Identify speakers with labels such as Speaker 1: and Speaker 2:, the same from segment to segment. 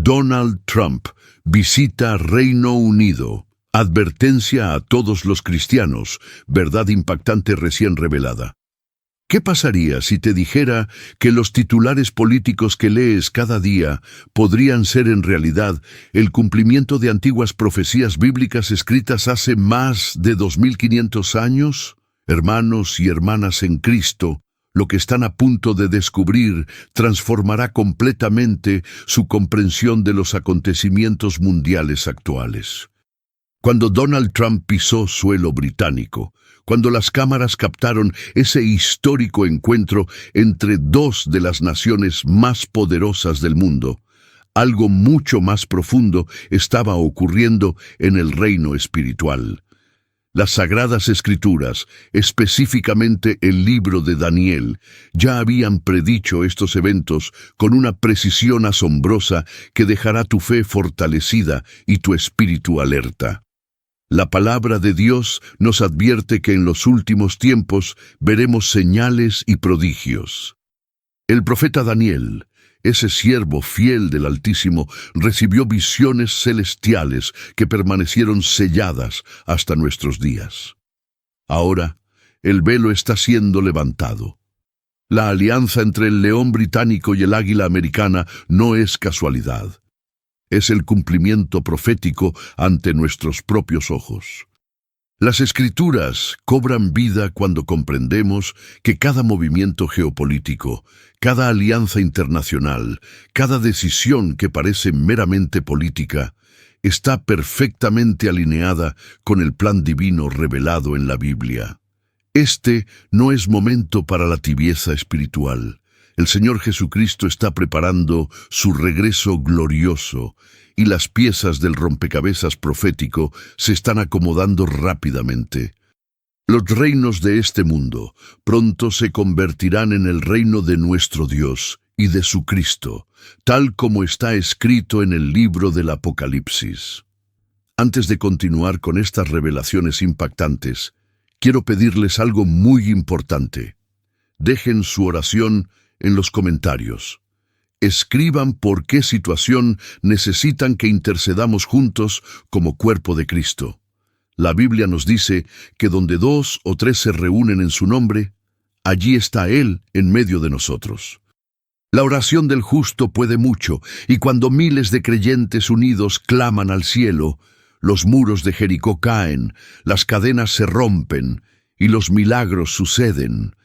Speaker 1: Donald Trump visita Reino Unido. Advertencia a todos los cristianos, verdad impactante recién revelada. ¿Qué pasaría si te dijera que los titulares políticos que lees cada día podrían ser en realidad el cumplimiento de antiguas profecías bíblicas escritas hace más de 2500 años? Hermanos y hermanas en Cristo, lo que están a punto de descubrir transformará completamente su comprensión de los acontecimientos mundiales actuales. Cuando Donald Trump pisó suelo británico, cuando las cámaras captaron ese histórico encuentro entre dos de las naciones más poderosas del mundo, algo mucho más profundo estaba ocurriendo en el reino espiritual. Las Sagradas Escrituras, específicamente el libro de Daniel, ya habían predicho estos eventos con una precisión asombrosa que dejará tu fe fortalecida y tu espíritu alerta. La palabra de Dios nos advierte que en los últimos tiempos veremos señales y prodigios. El profeta Daniel, ese siervo fiel del Altísimo, recibió visiones celestiales que permanecieron selladas hasta nuestros días. Ahora, el velo está siendo levantado. La alianza entre el león británico y el águila americana no es casualidad. Es el cumplimiento profético ante nuestros propios ojos. Las Escrituras cobran vida cuando comprendemos que cada movimiento geopolítico, cada alianza internacional, cada decisión que parece meramente política, está perfectamente alineada con el plan divino revelado en la Biblia. Este no es momento para la tibieza espiritual. El Señor Jesucristo está preparando su regreso glorioso y las piezas del rompecabezas profético se están acomodando rápidamente. Los reinos de este mundo pronto se convertirán en el reino de nuestro Dios y de su Cristo, tal como está escrito en el libro del Apocalipsis. Antes de continuar con estas revelaciones impactantes, quiero pedirles algo muy importante. Dejen su oración en los comentarios. Escriban por qué situación necesitan que intercedamos juntos como cuerpo de Cristo. La Biblia nos dice que donde 2 o 3 se reúnen en su nombre, allí está Él en medio de nosotros. La oración del justo puede mucho, y cuando miles de creyentes unidos claman al cielo, los muros de Jericó caen, las cadenas se rompen y los milagros suceden.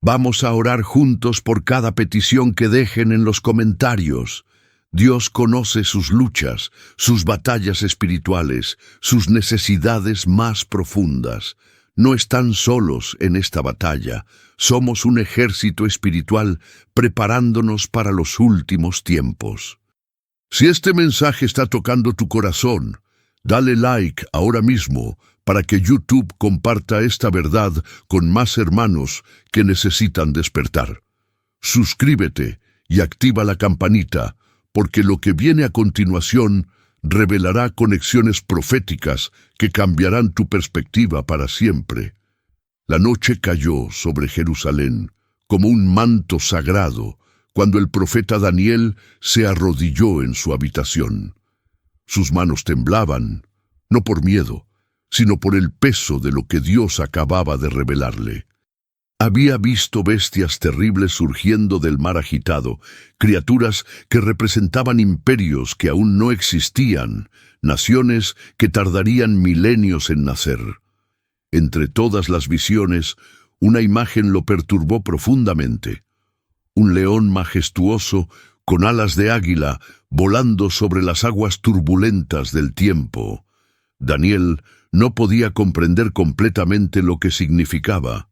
Speaker 1: Vamos a orar juntos por cada petición que dejen en los comentarios. Dios conoce sus luchas, sus batallas espirituales, sus necesidades más profundas. No están solos en esta batalla. Somos un ejército espiritual preparándonos para los últimos tiempos. Si este mensaje está tocando tu corazón, dale like ahora mismo para que YouTube comparta esta verdad con más hermanos que necesitan despertar. Suscríbete y activa la campanita, porque lo que viene a continuación revelará conexiones proféticas que cambiarán tu perspectiva para siempre. La noche cayó sobre Jerusalén como un manto sagrado cuando el profeta Daniel se arrodilló en su habitación. Sus manos temblaban, no por miedo, sino por el peso de lo que Dios acababa de revelarle. Había visto bestias terribles surgiendo del mar agitado, criaturas que representaban imperios que aún no existían, naciones que tardarían milenios en nacer. Entre todas las visiones, una imagen lo perturbó profundamente. Un león majestuoso, con alas de águila, volando sobre las aguas turbulentas del tiempo. Daniel no podía comprender completamente lo que significaba.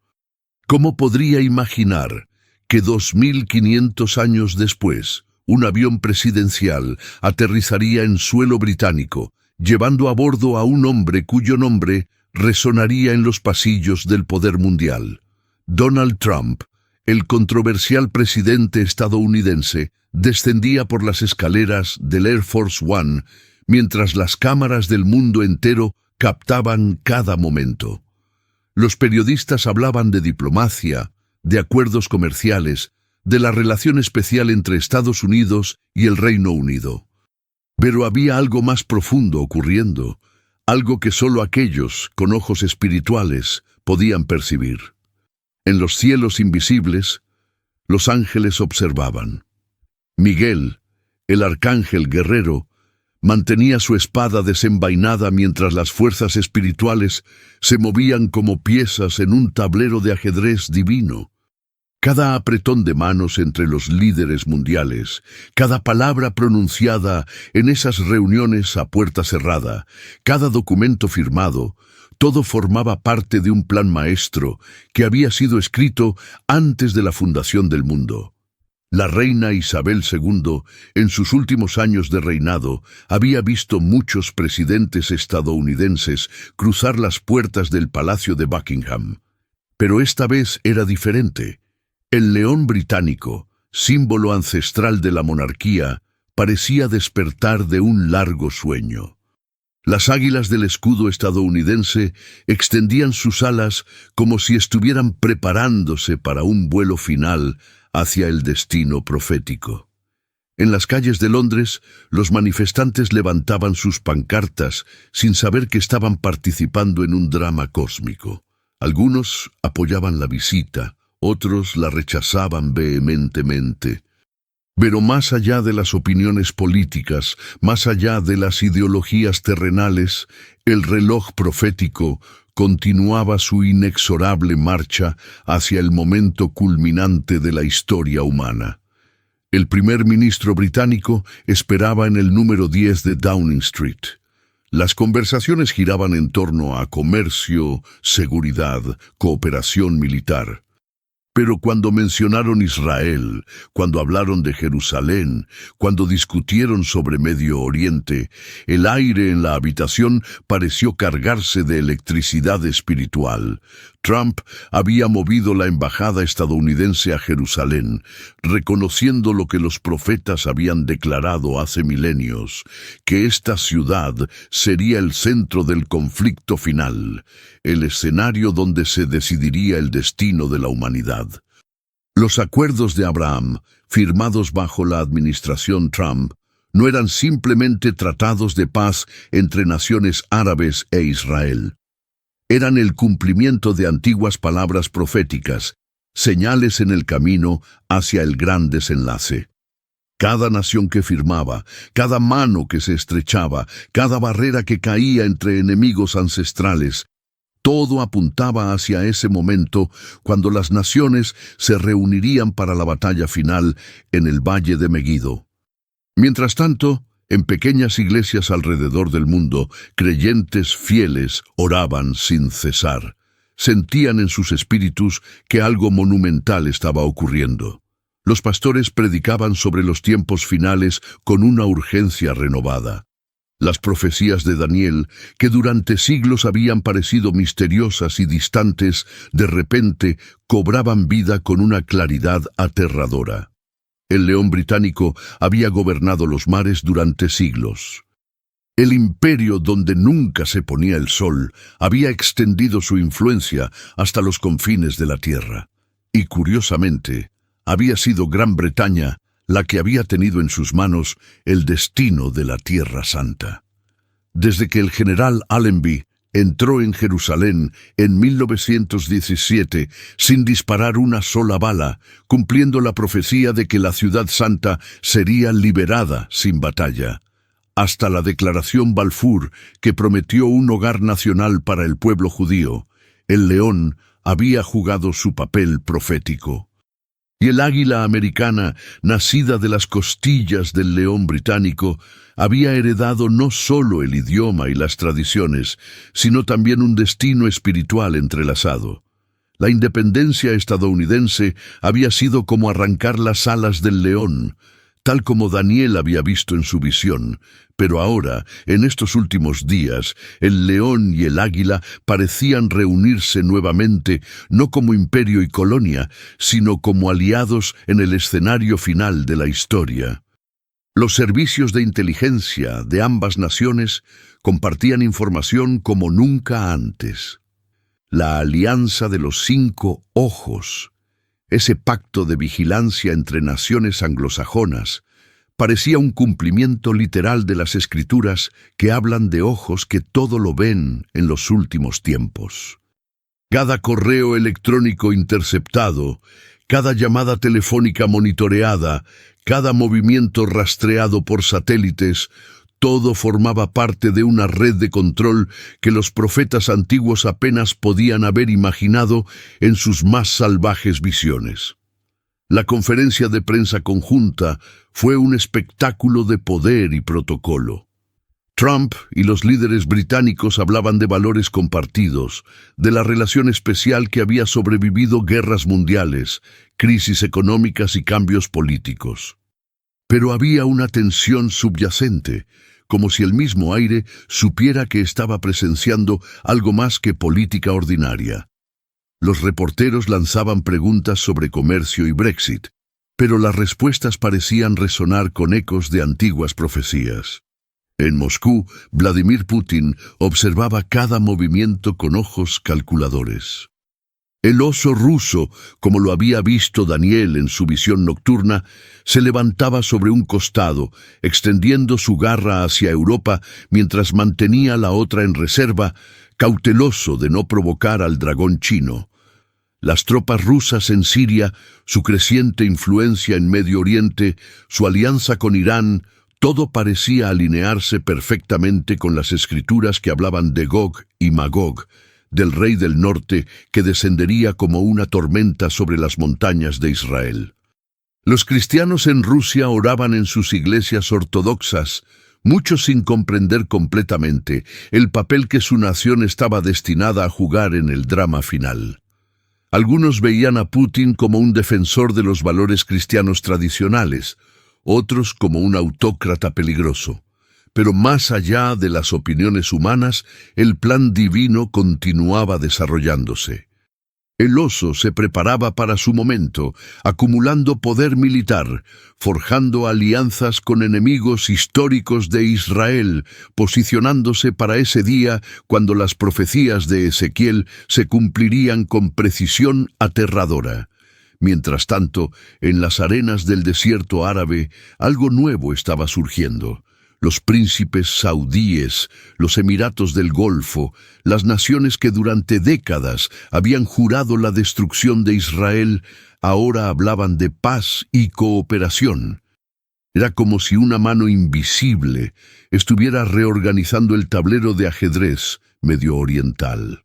Speaker 1: ¿Cómo podría imaginar que 2500 años después, un avión presidencial aterrizaría en suelo británico, llevando a bordo a un hombre cuyo nombre resonaría en los pasillos del poder mundial? Donald Trump, el controversial presidente estadounidense, descendía por las escaleras del Air Force One mientras las cámaras del mundo entero captaban cada momento. Los periodistas hablaban de diplomacia, de acuerdos comerciales, de la relación especial entre Estados Unidos y el Reino Unido. Pero había algo más profundo ocurriendo, algo que solo aquellos con ojos espirituales podían percibir. En los cielos invisibles, los ángeles observaban. Miguel, el arcángel guerrero, mantenía su espada desenvainada mientras las fuerzas espirituales se movían como piezas en un tablero de ajedrez divino. Cada apretón de manos entre los líderes mundiales, cada palabra pronunciada en esas reuniones a puerta cerrada, cada documento firmado, todo formaba parte de un plan maestro que había sido escrito antes de la fundación del mundo. La reina Isabel II, en sus últimos años de reinado, había visto muchos presidentes estadounidenses cruzar las puertas del Palacio de Buckingham. Pero esta vez era diferente. El león británico, símbolo ancestral de la monarquía, parecía despertar de un largo sueño. Las águilas del escudo estadounidense extendían sus alas como si estuvieran preparándose para un vuelo final hacia el destino profético. En las calles de Londres, los manifestantes levantaban sus pancartas sin saber que estaban participando en un drama cósmico. Algunos apoyaban la visita, otros la rechazaban vehementemente. Pero más allá de las opiniones políticas, más allá de las ideologías terrenales, el reloj profético continuaba su inexorable marcha hacia el momento culminante de la historia humana. El primer ministro británico esperaba en el número 10 de Downing Street. Las conversaciones giraban en torno a comercio, seguridad, cooperación militar. Pero cuando mencionaron Israel, cuando hablaron de Jerusalén, cuando discutieron sobre Medio Oriente, el aire en la habitación pareció cargarse de electricidad espiritual. Trump había movido la embajada estadounidense a Jerusalén, reconociendo lo que los profetas habían declarado hace milenios, que esta ciudad sería el centro del conflicto final, el escenario donde se decidiría el destino de la humanidad. Los acuerdos de Abraham, firmados bajo la administración Trump, no eran simplemente tratados de paz entre naciones árabes e Israel. Eran el cumplimiento de antiguas palabras proféticas, señales en el camino hacia el gran desenlace. Cada nación que firmaba, cada mano que se estrechaba, cada barrera que caía entre enemigos ancestrales, todo apuntaba hacia ese momento cuando las naciones se reunirían para la batalla final en el Valle de Megiddo. Mientras tanto, en pequeñas iglesias alrededor del mundo, creyentes fieles oraban sin cesar. Sentían en sus espíritus que algo monumental estaba ocurriendo. Los pastores predicaban sobre los tiempos finales con una urgencia renovada. Las profecías de Daniel, que durante siglos habían parecido misteriosas y distantes, de repente cobraban vida con una claridad aterradora. El león británico había gobernado los mares durante siglos. El imperio donde nunca se ponía el sol había extendido su influencia hasta los confines de la tierra. Y curiosamente, había sido Gran Bretaña la que había tenido en sus manos el destino de la Tierra Santa. Desde que el general Allenby entró en Jerusalén en 1917 sin disparar una sola bala, cumpliendo la profecía de que la ciudad santa sería liberada sin batalla, hasta la declaración Balfour que prometió un hogar nacional para el pueblo judío, el león había jugado su papel profético. Y el águila americana, nacida de las costillas del león británico, había heredado no solo el idioma y las tradiciones, sino también un destino espiritual entrelazado. La independencia estadounidense había sido como arrancar las alas del león, tal como Daniel había visto en su visión, pero ahora, en estos últimos días, el león y el águila parecían reunirse nuevamente, no como imperio y colonia, sino como aliados en el escenario final de la historia. Los servicios de inteligencia de ambas naciones compartían información como nunca antes. La alianza de los 5 ojos, ese pacto de vigilancia entre naciones anglosajonas, Parecía un cumplimiento literal de las Escrituras que hablan de ojos que todo lo ven en los últimos tiempos. Cada correo electrónico interceptado, cada llamada telefónica monitoreada, cada movimiento rastreado por satélites, todo formaba parte de una red de control que los profetas antiguos apenas podían haber imaginado en sus más salvajes visiones. La conferencia de prensa conjunta fue un espectáculo de poder y protocolo. Trump y los líderes británicos hablaban de valores compartidos, de la relación especial que había sobrevivido guerras mundiales, crisis económicas y cambios políticos. Pero había una tensión subyacente, como si el mismo aire supiera que estaba presenciando algo más que política ordinaria. Los reporteros lanzaban preguntas sobre comercio y Brexit, pero las respuestas parecían resonar con ecos de antiguas profecías. En Moscú, Vladimir Putin observaba cada movimiento con ojos calculadores. El oso ruso, como lo había visto Daniel en su visión nocturna, se levantaba sobre un costado, extendiendo su garra hacia Europa mientras mantenía la otra en reserva, cauteloso de no provocar al dragón chino. Las tropas rusas en Siria, su creciente influencia en Medio Oriente, su alianza con Irán, todo parecía alinearse perfectamente con las escrituras que hablaban de Gog y Magog, del rey del norte que descendería como una tormenta sobre las montañas de Israel. Los cristianos en Rusia oraban en sus iglesias ortodoxas, muchos sin comprender completamente el papel que su nación estaba destinada a jugar en el drama final. Algunos veían a Putin como un defensor de los valores cristianos tradicionales, otros como un autócrata peligroso. Pero más allá de las opiniones humanas, el plan divino continuaba desarrollándose. El oso se preparaba para su momento, acumulando poder militar, forjando alianzas con enemigos históricos de Israel, posicionándose para ese día cuando las profecías de Ezequiel se cumplirían con precisión aterradora. Mientras tanto, en las arenas del desierto árabe, algo nuevo estaba surgiendo. Los príncipes saudíes, los Emiratos del Golfo, las naciones que durante décadas habían jurado la destrucción de Israel, ahora hablaban de paz y cooperación. Era como si una mano invisible estuviera reorganizando el tablero de ajedrez medio oriental.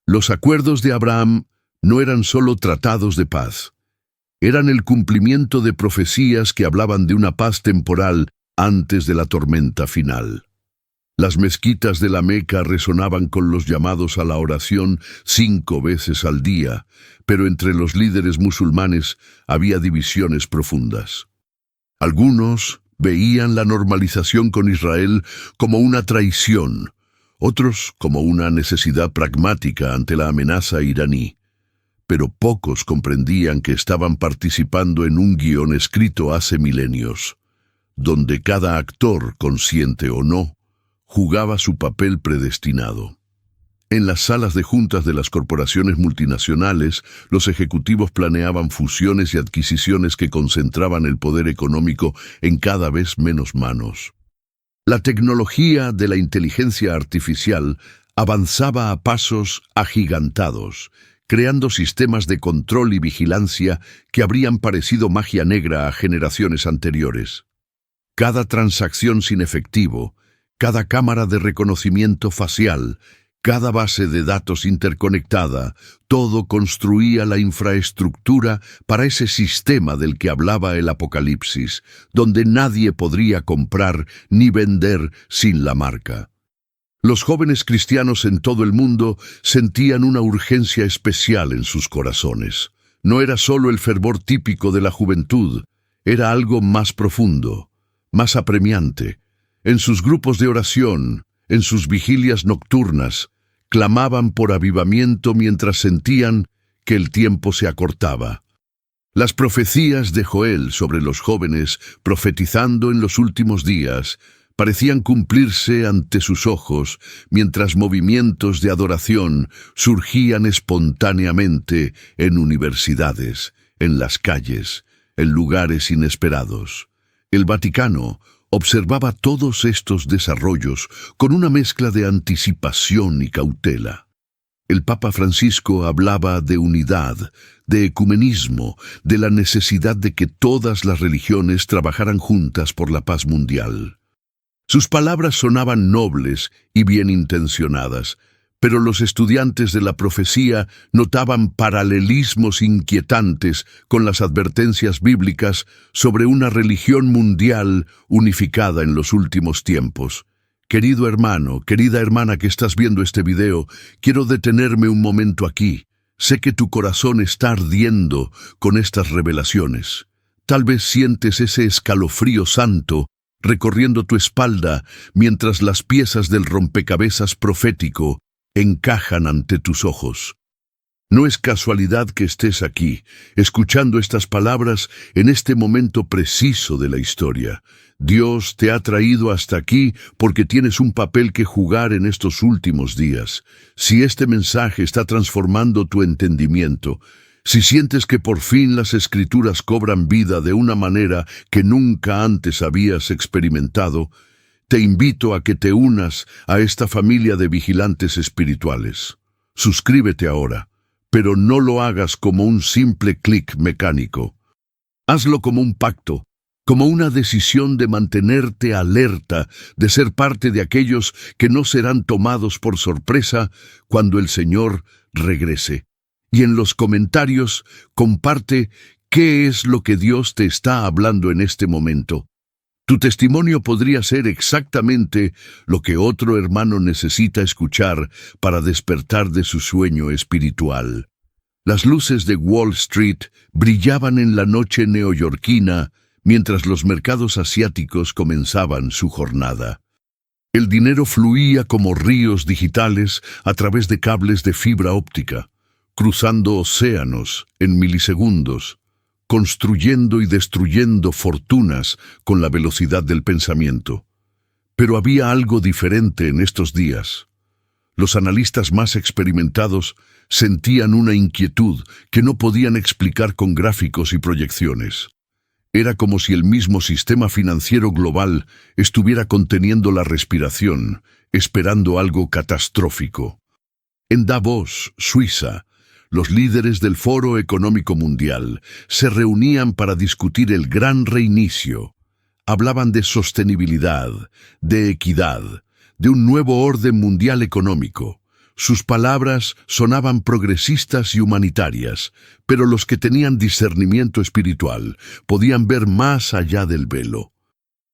Speaker 1: Los acuerdos de Abraham no eran solo tratados de paz. Eran el cumplimiento de profecías que hablaban de una paz temporal antes de la tormenta final. Las mezquitas de la Meca resonaban con los llamados a la oración 5 veces al día, pero entre los líderes musulmanes había divisiones profundas. Algunos veían la normalización con Israel como una traición, otros como una necesidad pragmática ante la amenaza iraní. Pero pocos comprendían que estaban participando en un guión escrito hace milenios, donde cada actor, consciente o no, jugaba su papel predestinado. En las salas de juntas de las corporaciones multinacionales, los ejecutivos planeaban fusiones y adquisiciones que concentraban el poder económico en cada vez menos manos. La tecnología de la inteligencia artificial avanzaba a pasos agigantados, creando sistemas de control y vigilancia que habrían parecido magia negra a generaciones anteriores. Cada transacción sin efectivo, cada cámara de reconocimiento facial, cada base de datos interconectada, todo construía la infraestructura para ese sistema del que hablaba el Apocalipsis, donde nadie podría comprar ni vender sin la marca. Los jóvenes cristianos en todo el mundo sentían una urgencia especial en sus corazones. No era solo el fervor típico de la juventud, era algo más profundo, más apremiante. En sus grupos de oración, en sus vigilias nocturnas, clamaban por avivamiento mientras sentían que el tiempo se acortaba. Las profecías de Joel sobre los jóvenes profetizando en los últimos días parecían cumplirse ante sus ojos, mientras movimientos de adoración surgían espontáneamente en universidades, en las calles, en lugares inesperados. El Vaticano observaba todos estos desarrollos con una mezcla de anticipación y cautela. El Papa Francisco hablaba de unidad, de ecumenismo, de la necesidad de que todas las religiones trabajaran juntas por la paz mundial. Sus palabras sonaban nobles y bien intencionadas, pero los estudiantes de la profecía notaban paralelismos inquietantes con las advertencias bíblicas sobre una religión mundial unificada en los últimos tiempos. Querido hermano, querida hermana que estás viendo este video, quiero detenerme un momento aquí. Sé que tu corazón está ardiendo con estas revelaciones. Tal vez sientes ese escalofrío santo recorriendo tu espalda mientras las piezas del rompecabezas profético encajan ante tus ojos. No es casualidad que estés aquí, escuchando estas palabras en este momento preciso de la historia. Dios te ha traído hasta aquí porque tienes un papel que jugar en estos últimos días. Si este mensaje está transformando tu entendimiento, si sientes que por fin las Escrituras cobran vida de una manera que nunca antes habías experimentado, te invito a que te unas a esta familia de vigilantes espirituales. Suscríbete ahora, pero no lo hagas como un simple clic mecánico. Hazlo como un pacto, como una decisión de mantenerte alerta, de ser parte de aquellos que no serán tomados por sorpresa cuando el Señor regrese. Y en los comentarios, comparte qué es lo que Dios te está hablando en este momento. Tu testimonio podría ser exactamente lo que otro hermano necesita escuchar para despertar de su sueño espiritual. Las luces de Wall Street brillaban en la noche neoyorquina mientras los mercados asiáticos comenzaban su jornada. El dinero fluía como ríos digitales a través de cables de fibra óptica, cruzando océanos en milisegundos, construyendo y destruyendo fortunas con la velocidad del pensamiento. Pero había algo diferente en estos días. Los analistas más experimentados sentían una inquietud que no podían explicar con gráficos y proyecciones. Era como si el mismo sistema financiero global estuviera conteniendo la respiración, esperando algo catastrófico. En Davos, Suiza, los líderes del Foro Económico Mundial se reunían para discutir el gran reinicio. Hablaban de sostenibilidad, de equidad, de un nuevo orden mundial económico. Sus palabras sonaban progresistas y humanitarias, pero los que tenían discernimiento espiritual podían ver más allá del velo.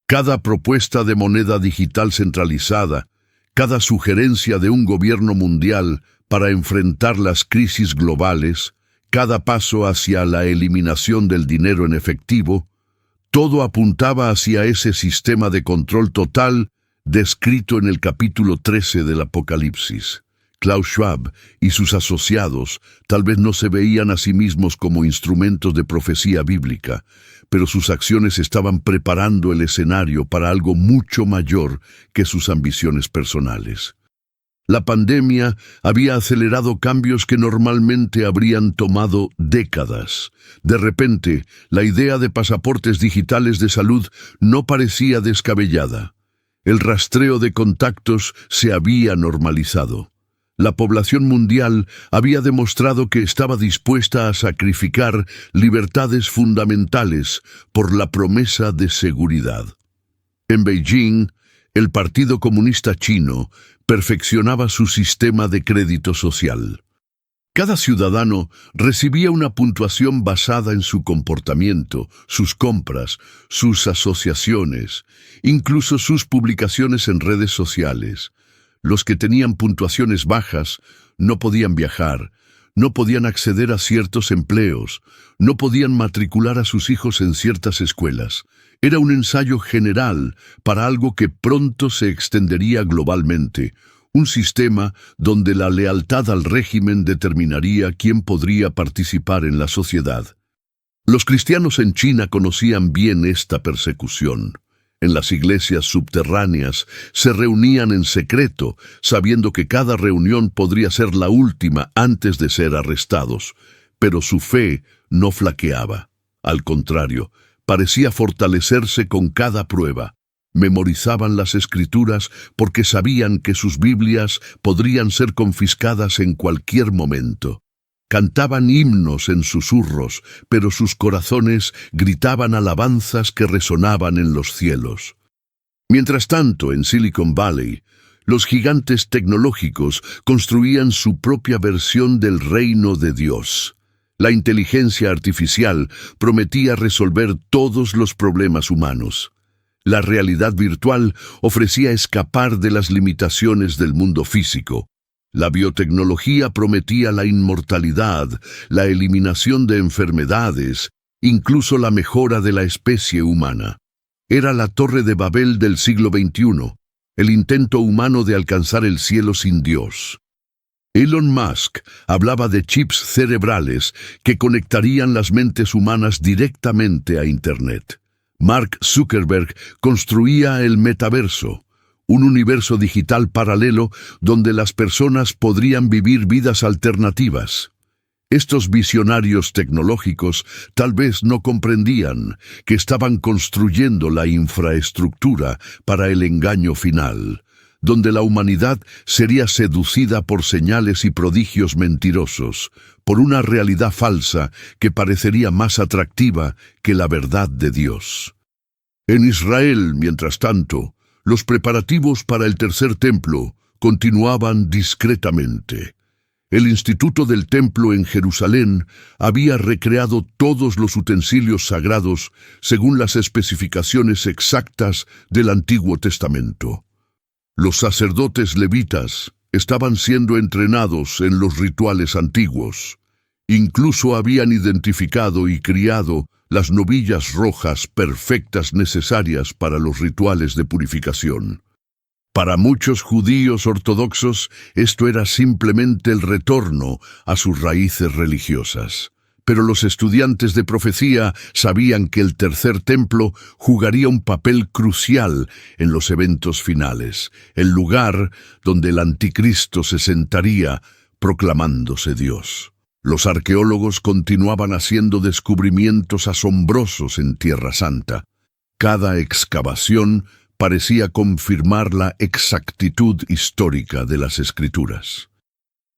Speaker 1: Cada propuesta de moneda digital centralizada, cada sugerencia de un gobierno mundial para enfrentar las crisis globales, cada paso hacia la eliminación del dinero en efectivo, todo apuntaba hacia ese sistema de control total descrito en el capítulo 13 del Apocalipsis. Klaus Schwab y sus asociados tal vez no se veían a sí mismos como instrumentos de profecía bíblica, pero sus acciones estaban preparando el escenario para algo mucho mayor que sus ambiciones personales. La pandemia había acelerado cambios que normalmente habrían tomado décadas. De repente, la idea de pasaportes digitales de salud no parecía descabellada. El rastreo de contactos se había normalizado. La población mundial había demostrado que estaba dispuesta a sacrificar libertades fundamentales por la promesa de seguridad. En Beijing, el Partido Comunista Chino perfeccionaba su sistema de crédito social. Cada ciudadano recibía una puntuación basada en su comportamiento, sus compras, sus asociaciones, incluso sus publicaciones en redes sociales. Los que tenían puntuaciones bajas no podían viajar, no podían acceder a ciertos empleos, no podían matricular a sus hijos en ciertas escuelas. Era un ensayo general para algo que pronto se extendería globalmente, un sistema donde la lealtad al régimen determinaría quién podría participar en la sociedad. Los cristianos en China conocían bien esta persecución. En las iglesias subterráneas se reunían en secreto, sabiendo que cada reunión podría ser la última antes de ser arrestados, pero su fe no flaqueaba. Al contrario, parecía fortalecerse con cada prueba. Memorizaban las Escrituras porque sabían que sus Biblias podrían ser confiscadas en cualquier momento. Cantaban himnos en susurros, pero sus corazones gritaban alabanzas que resonaban en los cielos. Mientras tanto, en Silicon Valley, los gigantes tecnológicos construían su propia versión del reino de Dios. La inteligencia artificial prometía resolver todos los problemas humanos. La realidad virtual ofrecía escapar de las limitaciones del mundo físico. La biotecnología prometía la inmortalidad, la eliminación de enfermedades, incluso la mejora de la especie humana. Era la Torre de Babel del siglo XXI, el intento humano de alcanzar el cielo sin Dios. Elon Musk hablaba de chips cerebrales que conectarían las mentes humanas directamente a Internet. Mark Zuckerberg construía el metaverso, un universo digital paralelo donde las personas podrían vivir vidas alternativas. Estos visionarios tecnológicos tal vez no comprendían que estaban construyendo la infraestructura para el engaño final, donde la humanidad sería seducida por señales y prodigios mentirosos, por una realidad falsa que parecería más atractiva que la verdad de Dios. En Israel, mientras tanto, los preparativos para el tercer templo continuaban discretamente. El Instituto del Templo en Jerusalén había recreado todos los utensilios sagrados según las especificaciones exactas del Antiguo Testamento. Los sacerdotes levitas estaban siendo entrenados en los rituales antiguos. Incluso habían identificado y criado las novillas rojas perfectas necesarias para los rituales de purificación. Para muchos judíos ortodoxos, esto era simplemente el retorno a sus raíces religiosas. Pero los estudiantes de profecía sabían que el tercer templo jugaría un papel crucial en los eventos finales, el lugar donde el anticristo se sentaría proclamándose Dios. Los arqueólogos continuaban haciendo descubrimientos asombrosos en Tierra Santa. Cada excavación parecía confirmar la exactitud histórica de las Escrituras.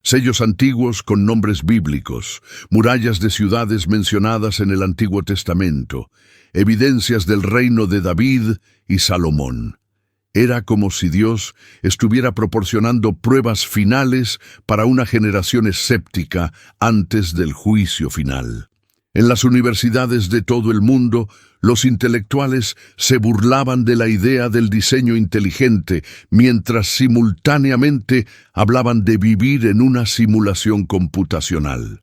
Speaker 1: Sellos antiguos con nombres bíblicos, murallas de ciudades mencionadas en el Antiguo Testamento, evidencias del reino de David y Salomón. Era como si Dios estuviera proporcionando pruebas finales para una generación escéptica antes del juicio final. En las universidades de todo el mundo, los intelectuales se burlaban de la idea del diseño inteligente, mientras simultáneamente hablaban de vivir en una simulación computacional.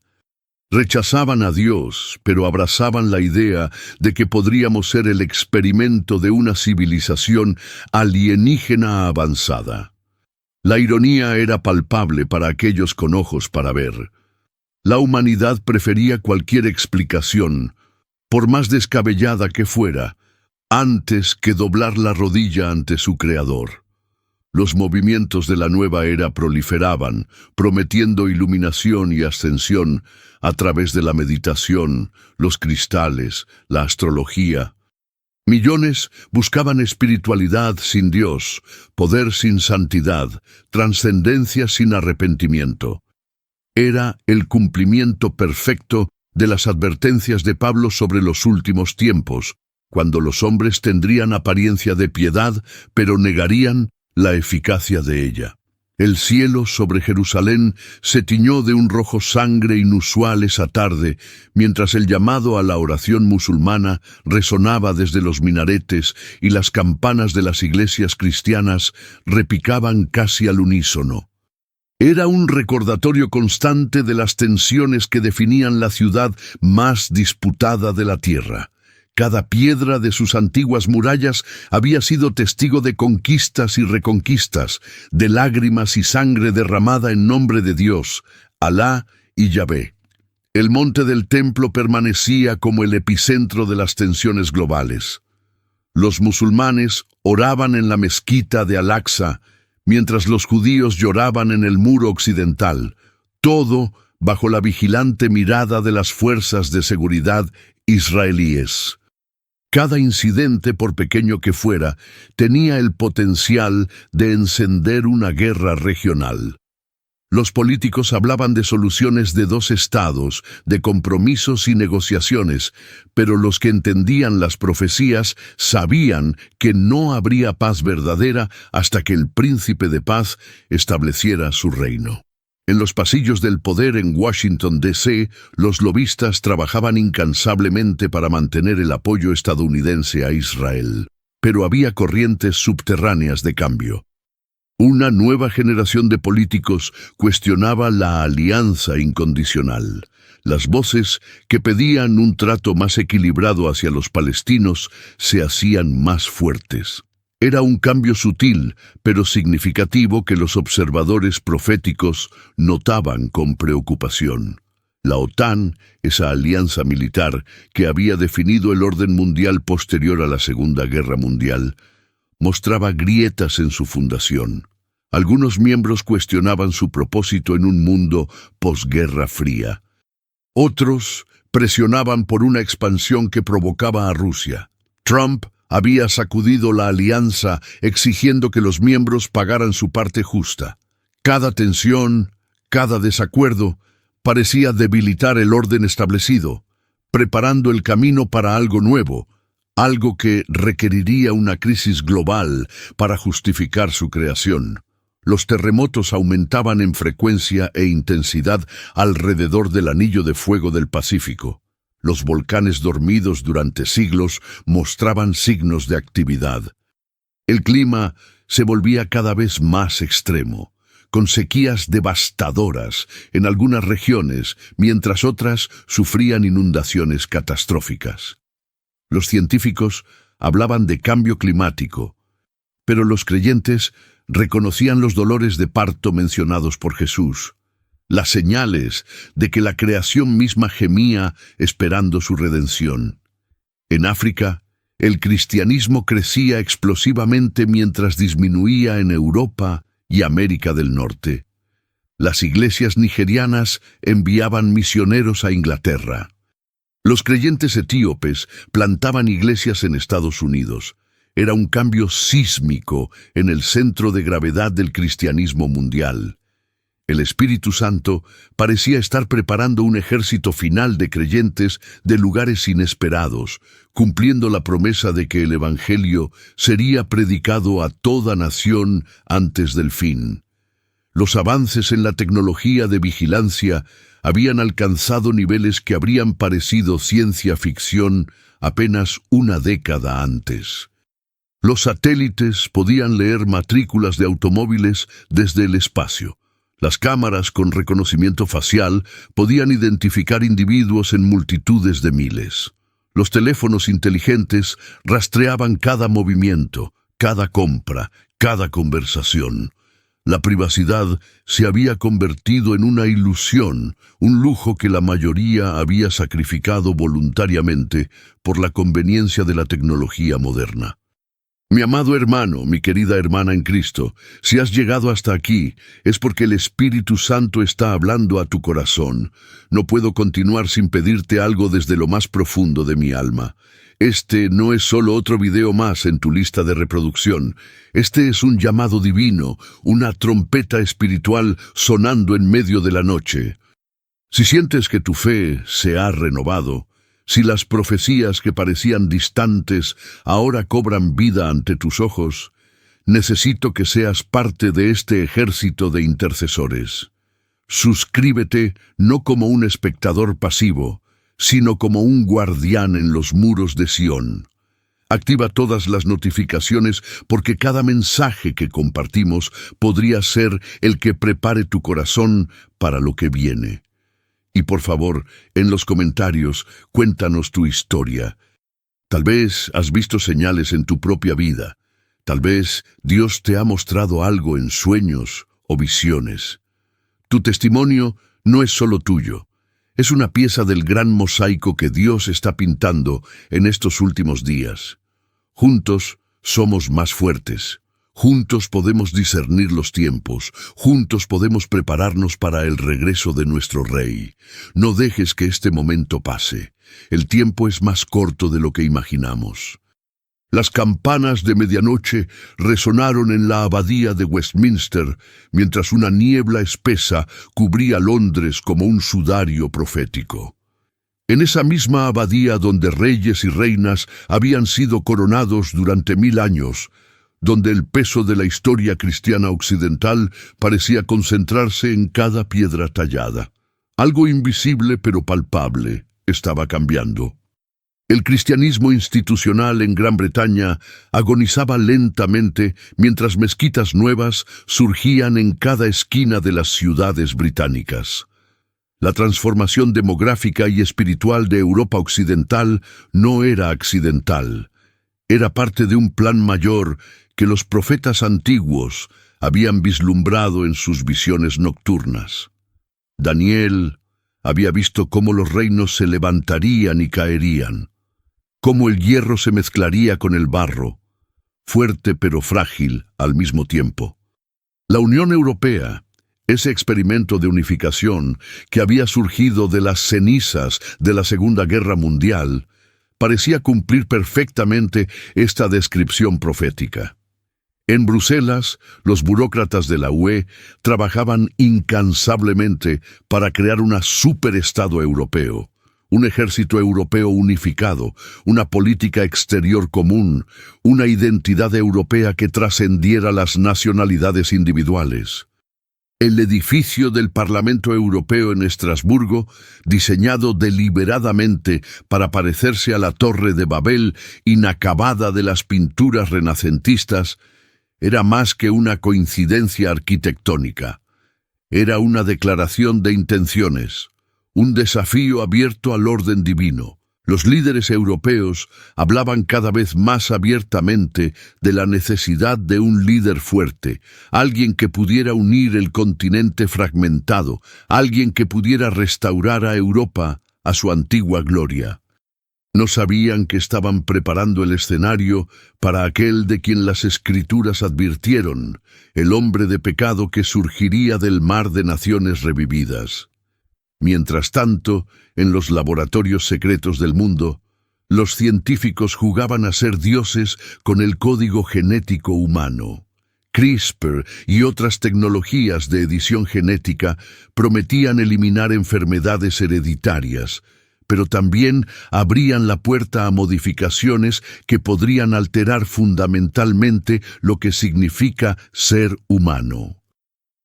Speaker 1: Rechazaban a Dios, pero abrazaban la idea de que podríamos ser el experimento de una civilización alienígena avanzada. La ironía era palpable para aquellos con ojos para ver. La humanidad prefería cualquier explicación, por más descabellada que fuera, antes que doblar la rodilla ante su Creador. Los movimientos de la nueva era proliferaban, prometiendo iluminación y ascensión a través de la meditación, los cristales, la astrología. Millones buscaban espiritualidad sin Dios, poder sin santidad, trascendencia sin arrepentimiento. Era el cumplimiento perfecto de las advertencias de Pablo sobre los últimos tiempos, cuando los hombres tendrían apariencia de piedad, pero negarían la eficacia de ella. El cielo sobre Jerusalén se tiñó de un rojo sangre inusual esa tarde, mientras el llamado a la oración musulmana resonaba desde los minaretes y las campanas de las iglesias cristianas repicaban casi al unísono. Era un recordatorio constante de las tensiones que definían la ciudad más disputada de la tierra. Cada piedra de sus antiguas murallas había sido testigo de conquistas y reconquistas, de lágrimas y sangre derramada en nombre de Dios, Alá y Yahvé. El monte del templo permanecía como el epicentro de las tensiones globales. Los musulmanes oraban en la mezquita de Al-Aqsa, mientras los judíos lloraban en el muro occidental, todo bajo la vigilante mirada de las fuerzas de seguridad israelíes. Cada incidente, por pequeño que fuera, tenía el potencial de encender una guerra regional. Los políticos hablaban de soluciones de dos estados, de compromisos y negociaciones, pero los que entendían las profecías sabían que no habría paz verdadera hasta que el príncipe de paz estableciera su reino. En los pasillos del poder en Washington, D.C., los lobistas trabajaban incansablemente para mantener el apoyo estadounidense a Israel. Pero había corrientes subterráneas de cambio. Una nueva generación de políticos cuestionaba la alianza incondicional. Las voces que pedían un trato más equilibrado hacia los palestinos se hacían más fuertes. Era un cambio sutil, pero significativo que los observadores proféticos notaban con preocupación. La OTAN, esa alianza militar que había definido el orden mundial posterior a la Segunda Guerra Mundial, mostraba grietas en su fundación. Algunos miembros cuestionaban su propósito en un mundo posguerra fría. Otros presionaban por una expansión que provocaba a Rusia. Trump había sacudido la alianza exigiendo que los miembros pagaran su parte justa. Cada tensión, cada desacuerdo, parecía debilitar el orden establecido, preparando el camino para algo nuevo, algo que requeriría una crisis global para justificar su creación. Los terremotos aumentaban en frecuencia e intensidad alrededor del anillo de fuego del Pacífico. Los volcanes dormidos durante siglos mostraban signos de actividad. El clima se volvía cada vez más extremo, con sequías devastadoras en algunas regiones, mientras otras sufrían inundaciones catastróficas. Los científicos hablaban de cambio climático, pero los creyentes reconocían los dolores de parto mencionados por Jesús, las señales de que la creación misma gemía esperando su redención. En África, el cristianismo crecía explosivamente mientras disminuía en Europa y América del Norte. Las iglesias nigerianas enviaban misioneros a Inglaterra. Los creyentes etíopes plantaban iglesias en Estados Unidos. Era un cambio sísmico en el centro de gravedad del cristianismo mundial. El Espíritu Santo parecía estar preparando un ejército final de creyentes de lugares inesperados, cumpliendo la promesa de que el Evangelio sería predicado a toda nación antes del fin. Los avances en la tecnología de vigilancia habían alcanzado niveles que habrían parecido ciencia ficción apenas una década antes. Los satélites podían leer matrículas de automóviles desde el espacio. Las cámaras con reconocimiento facial podían identificar individuos en multitudes de miles. Los teléfonos inteligentes rastreaban cada movimiento, cada compra, cada conversación. La privacidad se había convertido en una ilusión, un lujo que la mayoría había sacrificado voluntariamente por la conveniencia de la tecnología moderna. Mi amado hermano, mi querida hermana en Cristo, si has llegado hasta aquí, es porque el Espíritu Santo está hablando a tu corazón. No puedo continuar sin pedirte algo desde lo más profundo de mi alma. Este no es solo otro video más en tu lista de reproducción. Este es un llamado divino, una trompeta espiritual sonando en medio de la noche. Si sientes que tu fe se ha renovado, si las profecías que parecían distantes ahora cobran vida ante tus ojos, necesito que seas parte de este ejército de intercesores. Suscríbete no como un espectador pasivo, sino como un guardián en los muros de Sión. Activa todas las notificaciones porque cada mensaje que compartimos podría ser el que prepare tu corazón para lo que viene. Y por favor, en los comentarios, cuéntanos tu historia. Tal vez has visto señales en tu propia vida. Tal vez Dios te ha mostrado algo en sueños o visiones. Tu testimonio no es solo tuyo. Es una pieza del gran mosaico que Dios está pintando en estos últimos días. Juntos somos más fuertes. Juntos podemos discernir los tiempos, juntos podemos prepararnos para el regreso de nuestro Rey. No dejes que este momento pase. el tiempo es más corto de lo que imaginamos. Las campanas de medianoche resonaron en la abadía de Westminster, mientras una niebla espesa cubría Londres como un sudario profético. En esa misma abadía donde reyes y reinas habían sido coronados durante 1000 años, donde el peso de la historia cristiana occidental parecía concentrarse en cada piedra tallada. Algo invisible pero palpable estaba cambiando. El cristianismo institucional en Gran Bretaña agonizaba lentamente mientras mezquitas nuevas surgían en cada esquina de las ciudades británicas. La transformación demográfica y espiritual de Europa Occidental no era accidental. Era parte de un plan mayor que los profetas antiguos habían vislumbrado en sus visiones nocturnas. Daniel había visto cómo los reinos se levantarían y caerían, cómo el hierro se mezclaría con el barro, fuerte pero frágil al mismo tiempo. La Unión Europea, ese experimento de unificación que había surgido de las cenizas de la Segunda Guerra Mundial, parecía cumplir perfectamente esta descripción profética. En Bruselas, los burócratas de la UE trabajaban incansablemente para crear un superestado europeo, un ejército europeo unificado, una política exterior común, una identidad europea que trascendiera las nacionalidades individuales. El edificio del Parlamento Europeo en Estrasburgo, diseñado deliberadamente para parecerse a la Torre de Babel inacabada de las pinturas renacentistas, era más que una coincidencia arquitectónica. Era una declaración de intenciones, un desafío abierto al orden divino. Los líderes europeos hablaban cada vez más abiertamente de la necesidad de un líder fuerte, alguien que pudiera unir el continente fragmentado, alguien que pudiera restaurar a Europa a su antigua gloria. No sabían que estaban preparando el escenario para aquel de quien las Escrituras advirtieron, el hombre de pecado que surgiría del mar de naciones revividas. Mientras tanto, en los laboratorios secretos del mundo, los científicos jugaban a ser dioses con el código genético humano. CRISPR y otras tecnologías de edición genética prometían eliminar enfermedades hereditarias, pero también abrían la puerta a modificaciones que podrían alterar fundamentalmente lo que significa ser humano.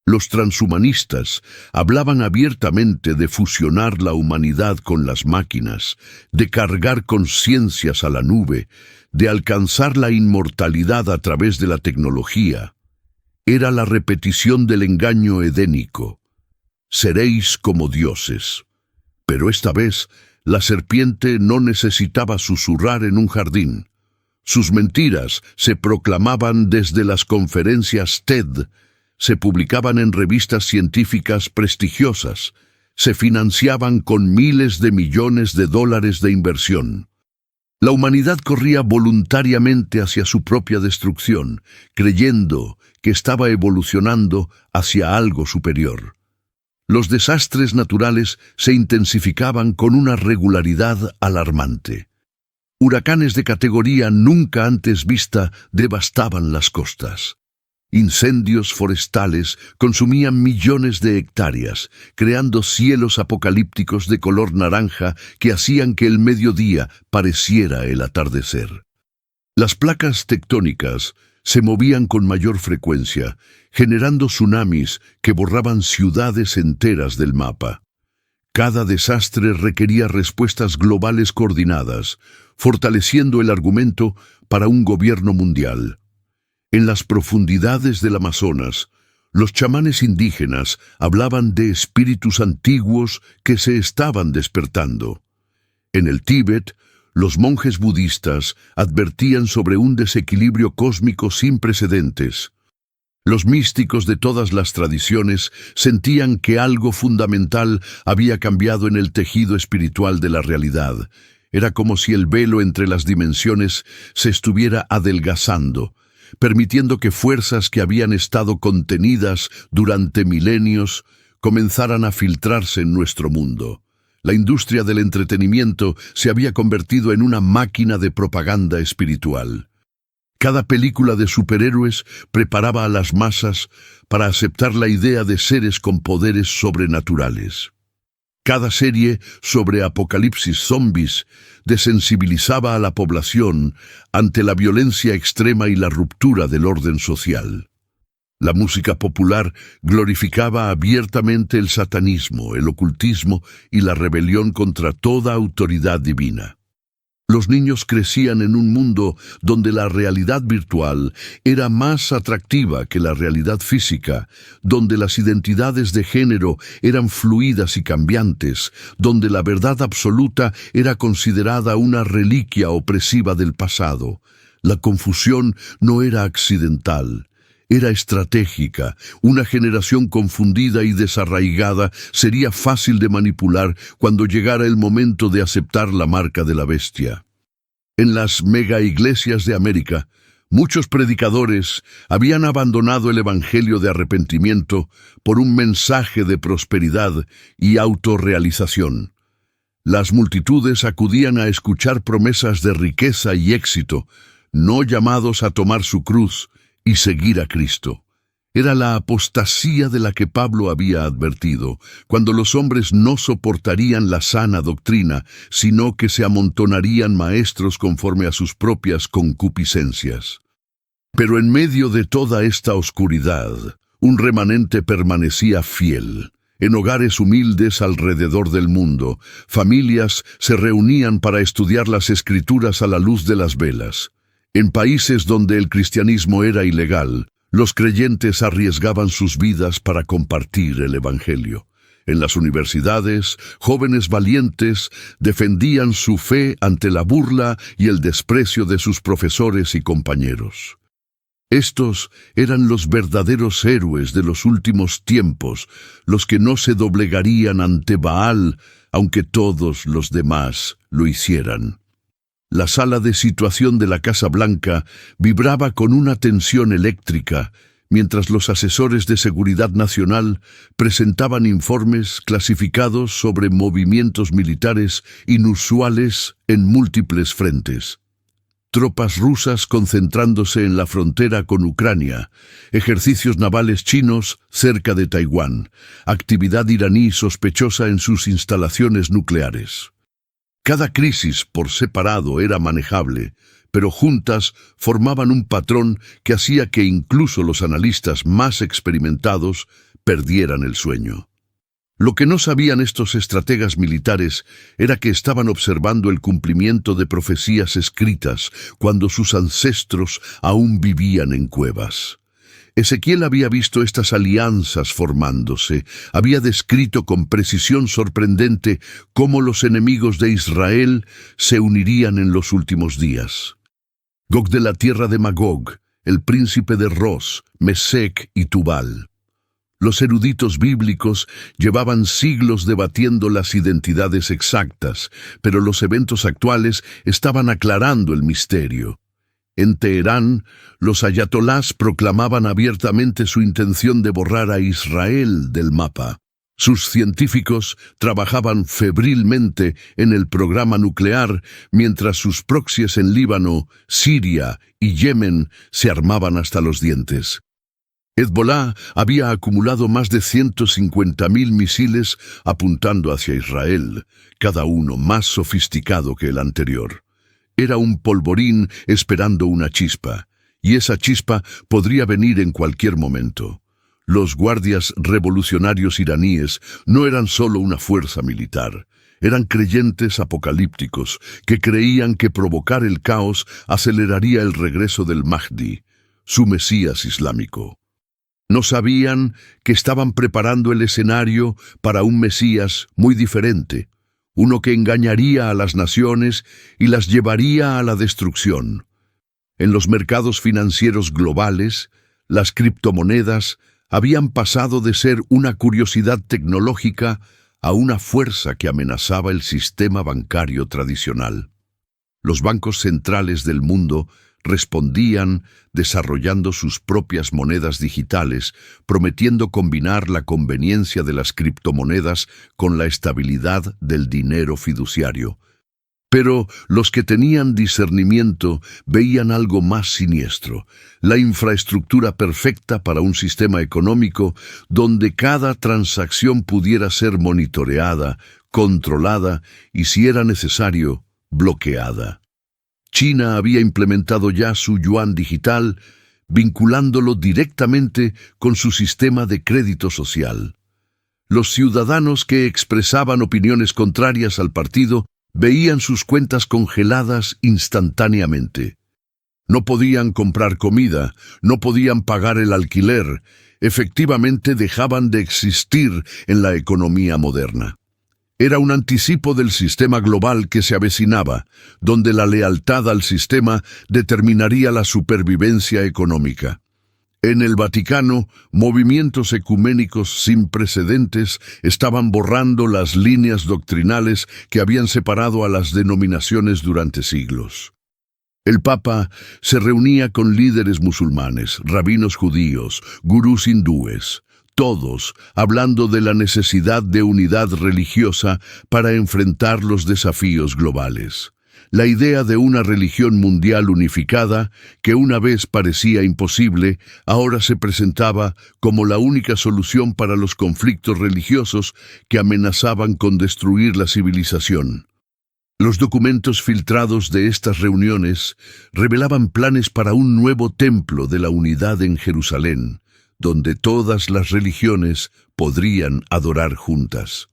Speaker 1: Los transhumanistas hablaban abiertamente de fusionar la humanidad con las máquinas, de cargar conciencias a la nube, de alcanzar la inmortalidad a través de la tecnología. Era la repetición del engaño edénico. Seréis como dioses. Pero esta vez, la serpiente no necesitaba susurrar en un jardín. Sus mentiras se proclamaban desde las conferencias TED, se publicaban en revistas científicas prestigiosas, se financiaban con miles de millones de dólares de inversión. La humanidad corría voluntariamente hacia su propia destrucción, creyendo que estaba evolucionando hacia algo superior. Los desastres naturales se intensificaban con una regularidad alarmante. Huracanes de categoría nunca antes vista devastaban las costas. Incendios forestales consumían millones de hectáreas, creando cielos apocalípticos de color naranja que hacían que el mediodía pareciera el atardecer. Las placas tectónicas se movían con mayor frecuencia, generando tsunamis que borraban ciudades enteras del mapa. Cada desastre requería respuestas globales coordinadas, fortaleciendo el argumento para un gobierno mundial. En las profundidades del Amazonas, los chamanes indígenas hablaban de espíritus antiguos que se estaban despertando. En el Tíbet, los monjes budistas advertían sobre un desequilibrio cósmico sin precedentes. Los místicos de todas las tradiciones sentían que algo fundamental había cambiado en el tejido espiritual de la realidad. Era como si el velo entre las dimensiones se estuviera adelgazando, permitiendo que fuerzas que habían estado contenidas durante milenios comenzaran a filtrarse en nuestro mundo. La industria del entretenimiento se había convertido en una máquina de propaganda espiritual. Cada película de superhéroes preparaba a las masas para aceptar la idea de seres con poderes sobrenaturales. Cada serie sobre apocalipsis zombies desensibilizaba a la población ante la violencia extrema y la ruptura del orden social. La música popular glorificaba abiertamente el satanismo, el ocultismo y la rebelión contra toda autoridad divina. Los niños crecían en un mundo donde la realidad virtual era más atractiva que la realidad física, donde las identidades de género eran fluidas y cambiantes, donde la verdad absoluta era considerada una reliquia opresiva del pasado. La confusión no era accidental. Era estratégica. Una generación confundida y desarraigada sería fácil de manipular cuando llegara el momento de aceptar la marca de la bestia. En las mega iglesias de América, muchos predicadores habían abandonado el evangelio de arrepentimiento por un mensaje de prosperidad y autorrealización. Las multitudes acudían a escuchar promesas de riqueza y éxito, no llamados a tomar su cruz y seguir a Cristo. Era la apostasía de la que Pablo había advertido, cuando los hombres no soportarían la sana doctrina, sino que se amontonarían maestros conforme a sus propias concupiscencias. Pero en medio de toda esta oscuridad, un remanente permanecía fiel. En hogares humildes alrededor del mundo, familias se reunían para estudiar las Escrituras a la luz de las velas. En países donde el cristianismo era ilegal, los creyentes arriesgaban sus vidas para compartir el evangelio. En las universidades, jóvenes valientes defendían su fe ante la burla y el desprecio de sus profesores y compañeros. Estos eran los verdaderos héroes de los últimos tiempos, los que no se doblegarían ante Baal, aunque todos los demás lo hicieran. La sala de situación de la Casa Blanca vibraba con una tensión eléctrica, mientras los asesores de seguridad nacional presentaban informes clasificados sobre movimientos militares inusuales en múltiples frentes. Tropas rusas concentrándose en la frontera con Ucrania, ejercicios navales chinos cerca de Taiwán, actividad iraní sospechosa en sus instalaciones nucleares. Cada crisis por separado era manejable, pero juntas formaban un patrón que hacía que incluso los analistas más experimentados perdieran el sueño. Lo que no sabían estos estrategas militares era que estaban observando el cumplimiento de profecías escritas cuando sus ancestros aún vivían en cuevas. Ezequiel había visto estas alianzas formándose, había descrito con precisión sorprendente cómo los enemigos de Israel se unirían en los últimos días. Gog de la tierra de Magog, el príncipe de Ros, Mesec y Tubal. Los eruditos bíblicos llevaban siglos debatiendo las identidades exactas, pero los eventos actuales estaban aclarando el misterio. En Teherán, los ayatolás proclamaban abiertamente su intención de borrar a Israel del mapa. Sus científicos trabajaban febrilmente en el programa nuclear, mientras sus proxies en Líbano, Siria y Yemen se armaban hasta los dientes. Hezbolá había acumulado más de 150.000 misiles apuntando hacia Israel, cada uno más sofisticado que el anterior. Era un polvorín esperando una chispa, y esa chispa podría venir en cualquier momento. Los guardias revolucionarios iraníes no eran solo una fuerza militar, eran creyentes apocalípticos que creían que provocar el caos aceleraría el regreso del Mahdi, su Mesías islámico. No sabían que estaban preparando el escenario para un Mesías muy diferente, uno que engañaría a las naciones y las llevaría a la destrucción. En los mercados financieros globales, las criptomonedas habían pasado de ser una curiosidad tecnológica a una fuerza que amenazaba el sistema bancario tradicional. Los bancos centrales del mundo respondían desarrollando sus propias monedas digitales, prometiendo combinar la conveniencia de las criptomonedas con la estabilidad del dinero fiduciario. Pero los que tenían discernimiento veían algo más siniestro: la infraestructura perfecta para un sistema económico donde cada transacción pudiera ser monitoreada, controlada y, si era necesario, bloqueada. China había implementado ya su yuan digital, vinculándolo directamente con su sistema de crédito social. Los ciudadanos que expresaban opiniones contrarias al partido veían sus cuentas congeladas instantáneamente. No podían comprar comida, no podían pagar el alquiler, efectivamente dejaban de existir en la economía moderna. Era un anticipo del sistema global que se avecinaba, donde la lealtad al sistema determinaría la supervivencia económica. En el Vaticano, movimientos ecuménicos sin precedentes estaban borrando las líneas doctrinales que habían separado a las denominaciones durante siglos. El Papa se reunía con líderes musulmanes, rabinos judíos, gurús hindúes, todos hablando de la necesidad de unidad religiosa para enfrentar los desafíos globales. La idea de una religión mundial unificada, que una vez parecía imposible, ahora se presentaba como la única solución para los conflictos religiosos que amenazaban con destruir la civilización. Los documentos filtrados de estas reuniones revelaban planes para un nuevo templo de la unidad en Jerusalén, donde todas las religiones podrían adorar juntas.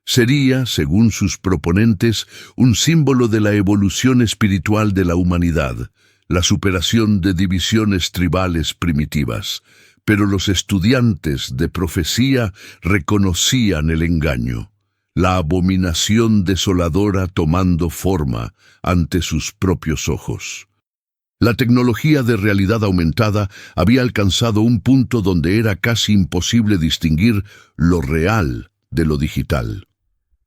Speaker 1: Sería, según sus proponentes, un símbolo de la evolución espiritual de la humanidad, la superación de divisiones tribales primitivas. Pero los estudiantes de profecía reconocían el engaño, la abominación desoladora tomando forma ante sus propios ojos. La tecnología de realidad aumentada había alcanzado un punto donde era casi imposible distinguir lo real de lo digital.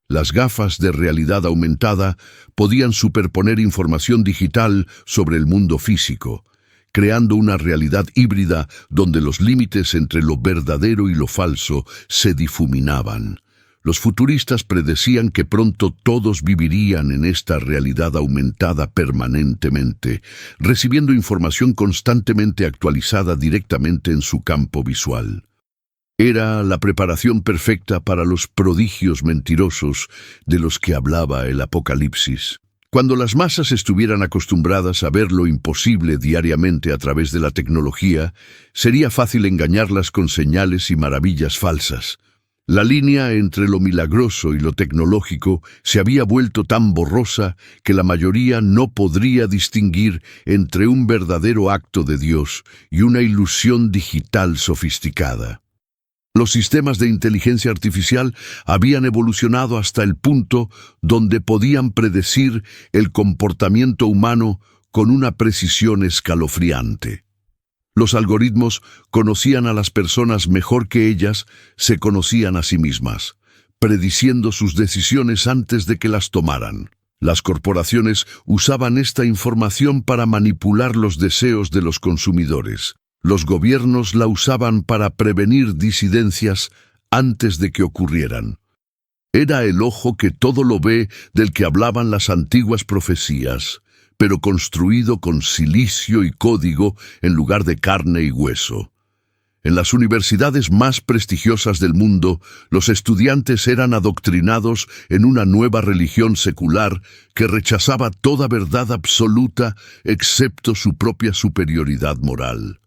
Speaker 1: Las gafas de realidad aumentada podían superponer información digital sobre el mundo físico, creando una realidad híbrida donde los límites entre lo verdadero y lo falso se difuminaban. Los futuristas predecían que pronto todos vivirían en esta realidad aumentada permanentemente, recibiendo información constantemente actualizada directamente en su campo visual. Era la preparación perfecta para los prodigios mentirosos de los que hablaba el Apocalipsis. Cuando las masas estuvieran acostumbradas a ver lo imposible diariamente a través de la tecnología, sería fácil engañarlas con señales y maravillas falsas. La línea entre lo milagroso y lo tecnológico se había vuelto tan borrosa que la mayoría no podría distinguir entre un verdadero acto de Dios y una ilusión digital sofisticada. Los sistemas de inteligencia artificial habían evolucionado hasta el punto donde podían predecir el comportamiento humano con una precisión escalofriante. Los algoritmos conocían a las personas mejor que ellas se conocían a sí mismas, prediciendo sus decisiones antes de que las tomaran. Las corporaciones usaban esta información para manipular los deseos de los consumidores. Los gobiernos la usaban para prevenir disidencias antes de que ocurrieran. Era el ojo que todo lo ve del que hablaban las antiguas profecías, pero construido con silicio y código en lugar de carne y hueso. En las universidades más prestigiosas del mundo, los estudiantes eran adoctrinados en una nueva religión secular que rechazaba toda verdad absoluta excepto su propia superioridad moral.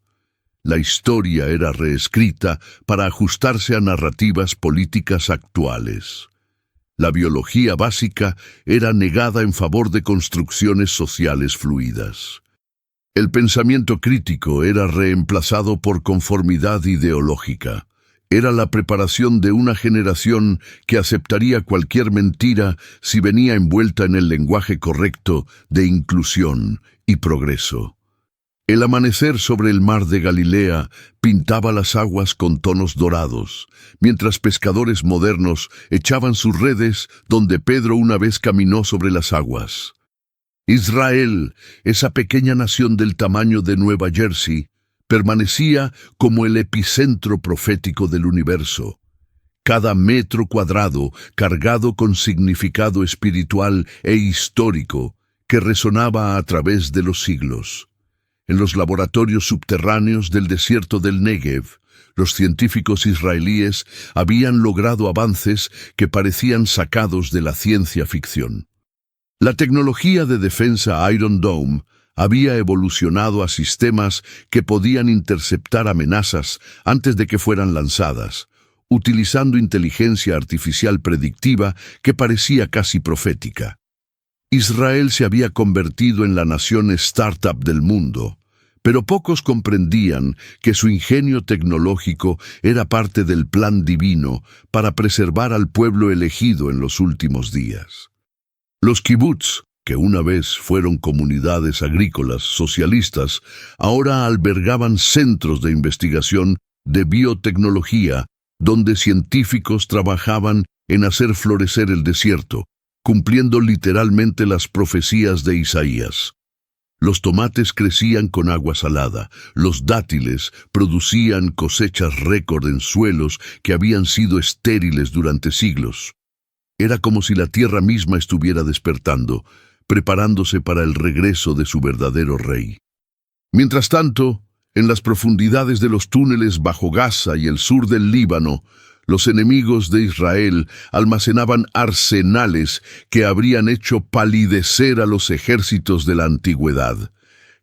Speaker 1: La historia era reescrita para ajustarse a narrativas políticas actuales. La biología básica era negada en favor de construcciones sociales fluidas. El pensamiento crítico era reemplazado por conformidad ideológica. Era la preparación de una generación que aceptaría cualquier mentira si venía envuelta en el lenguaje correcto de inclusión y progreso. El amanecer sobre el mar de Galilea pintaba las aguas con tonos dorados, mientras pescadores modernos echaban sus redes donde Pedro una vez caminó sobre las aguas. Israel, esa pequeña nación del tamaño de Nueva Jersey, permanecía como el epicentro profético del universo. Cada metro cuadrado cargado con significado espiritual e histórico que resonaba a través de los siglos. En los laboratorios subterráneos del desierto del Negev, los científicos israelíes habían logrado avances que parecían sacados de la ciencia ficción. La tecnología de defensa Iron Dome había evolucionado a sistemas que podían interceptar amenazas antes de que fueran lanzadas, utilizando inteligencia artificial predictiva que parecía casi profética. Israel se había convertido en la nación startup del mundo, pero pocos comprendían que su ingenio tecnológico era parte del plan divino para preservar al pueblo elegido en los últimos días. Los kibutz, que una vez fueron comunidades agrícolas socialistas, ahora albergaban centros de investigación de biotecnología, donde científicos trabajaban en hacer florecer el desierto, cumpliendo literalmente las profecías de Isaías. Los tomates crecían con agua salada, los dátiles producían cosechas récord en suelos que habían sido estériles durante siglos. Era como si la tierra misma estuviera despertando, preparándose para el regreso de su verdadero rey. Mientras tanto, en las profundidades de los túneles bajo Gaza y el sur del Líbano, los enemigos de Israel almacenaban arsenales que habrían hecho palidecer a los ejércitos de la antigüedad.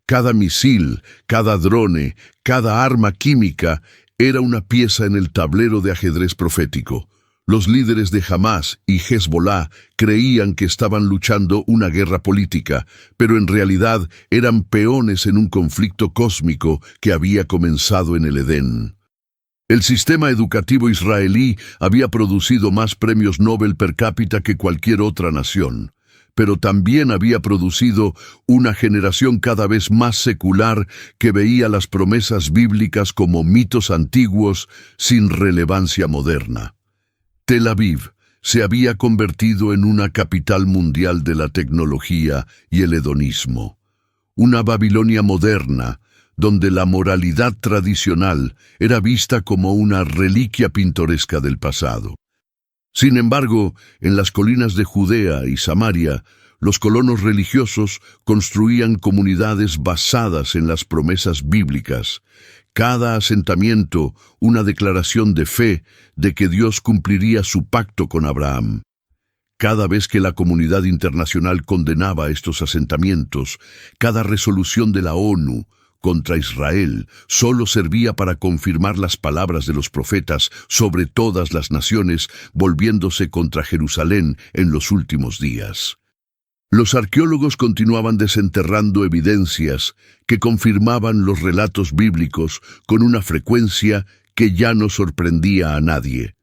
Speaker 1: Cada misil, cada drone, cada arma química era una pieza en el tablero de ajedrez profético. Los líderes de Hamás y Hezbollah creían que estaban luchando una guerra política, pero en realidad eran peones en un conflicto cósmico que había comenzado en el Edén. El sistema educativo israelí había producido más premios Nobel per cápita que cualquier otra nación, pero también había producido una generación cada vez más secular que veía las promesas bíblicas como mitos antiguos sin relevancia moderna. Tel Aviv se había convertido en una capital mundial de la tecnología y el hedonismo. Una Babilonia moderna, donde la moralidad tradicional era vista como una reliquia pintoresca del pasado. Sin embargo, en las colinas de Judea y Samaria, los colonos religiosos construían comunidades basadas en las promesas bíblicas. Cada asentamiento, una declaración de fe de que Dios cumpliría su pacto con Abraham. Cada vez que la comunidad internacional condenaba estos asentamientos, cada resolución de la ONU contra Israel solo servía para confirmar las palabras de los profetas sobre todas las naciones volviéndose contra Jerusalén en los últimos días. Los arqueólogos continuaban desenterrando evidencias que confirmaban los relatos bíblicos con una frecuencia que ya no sorprendía a nadie.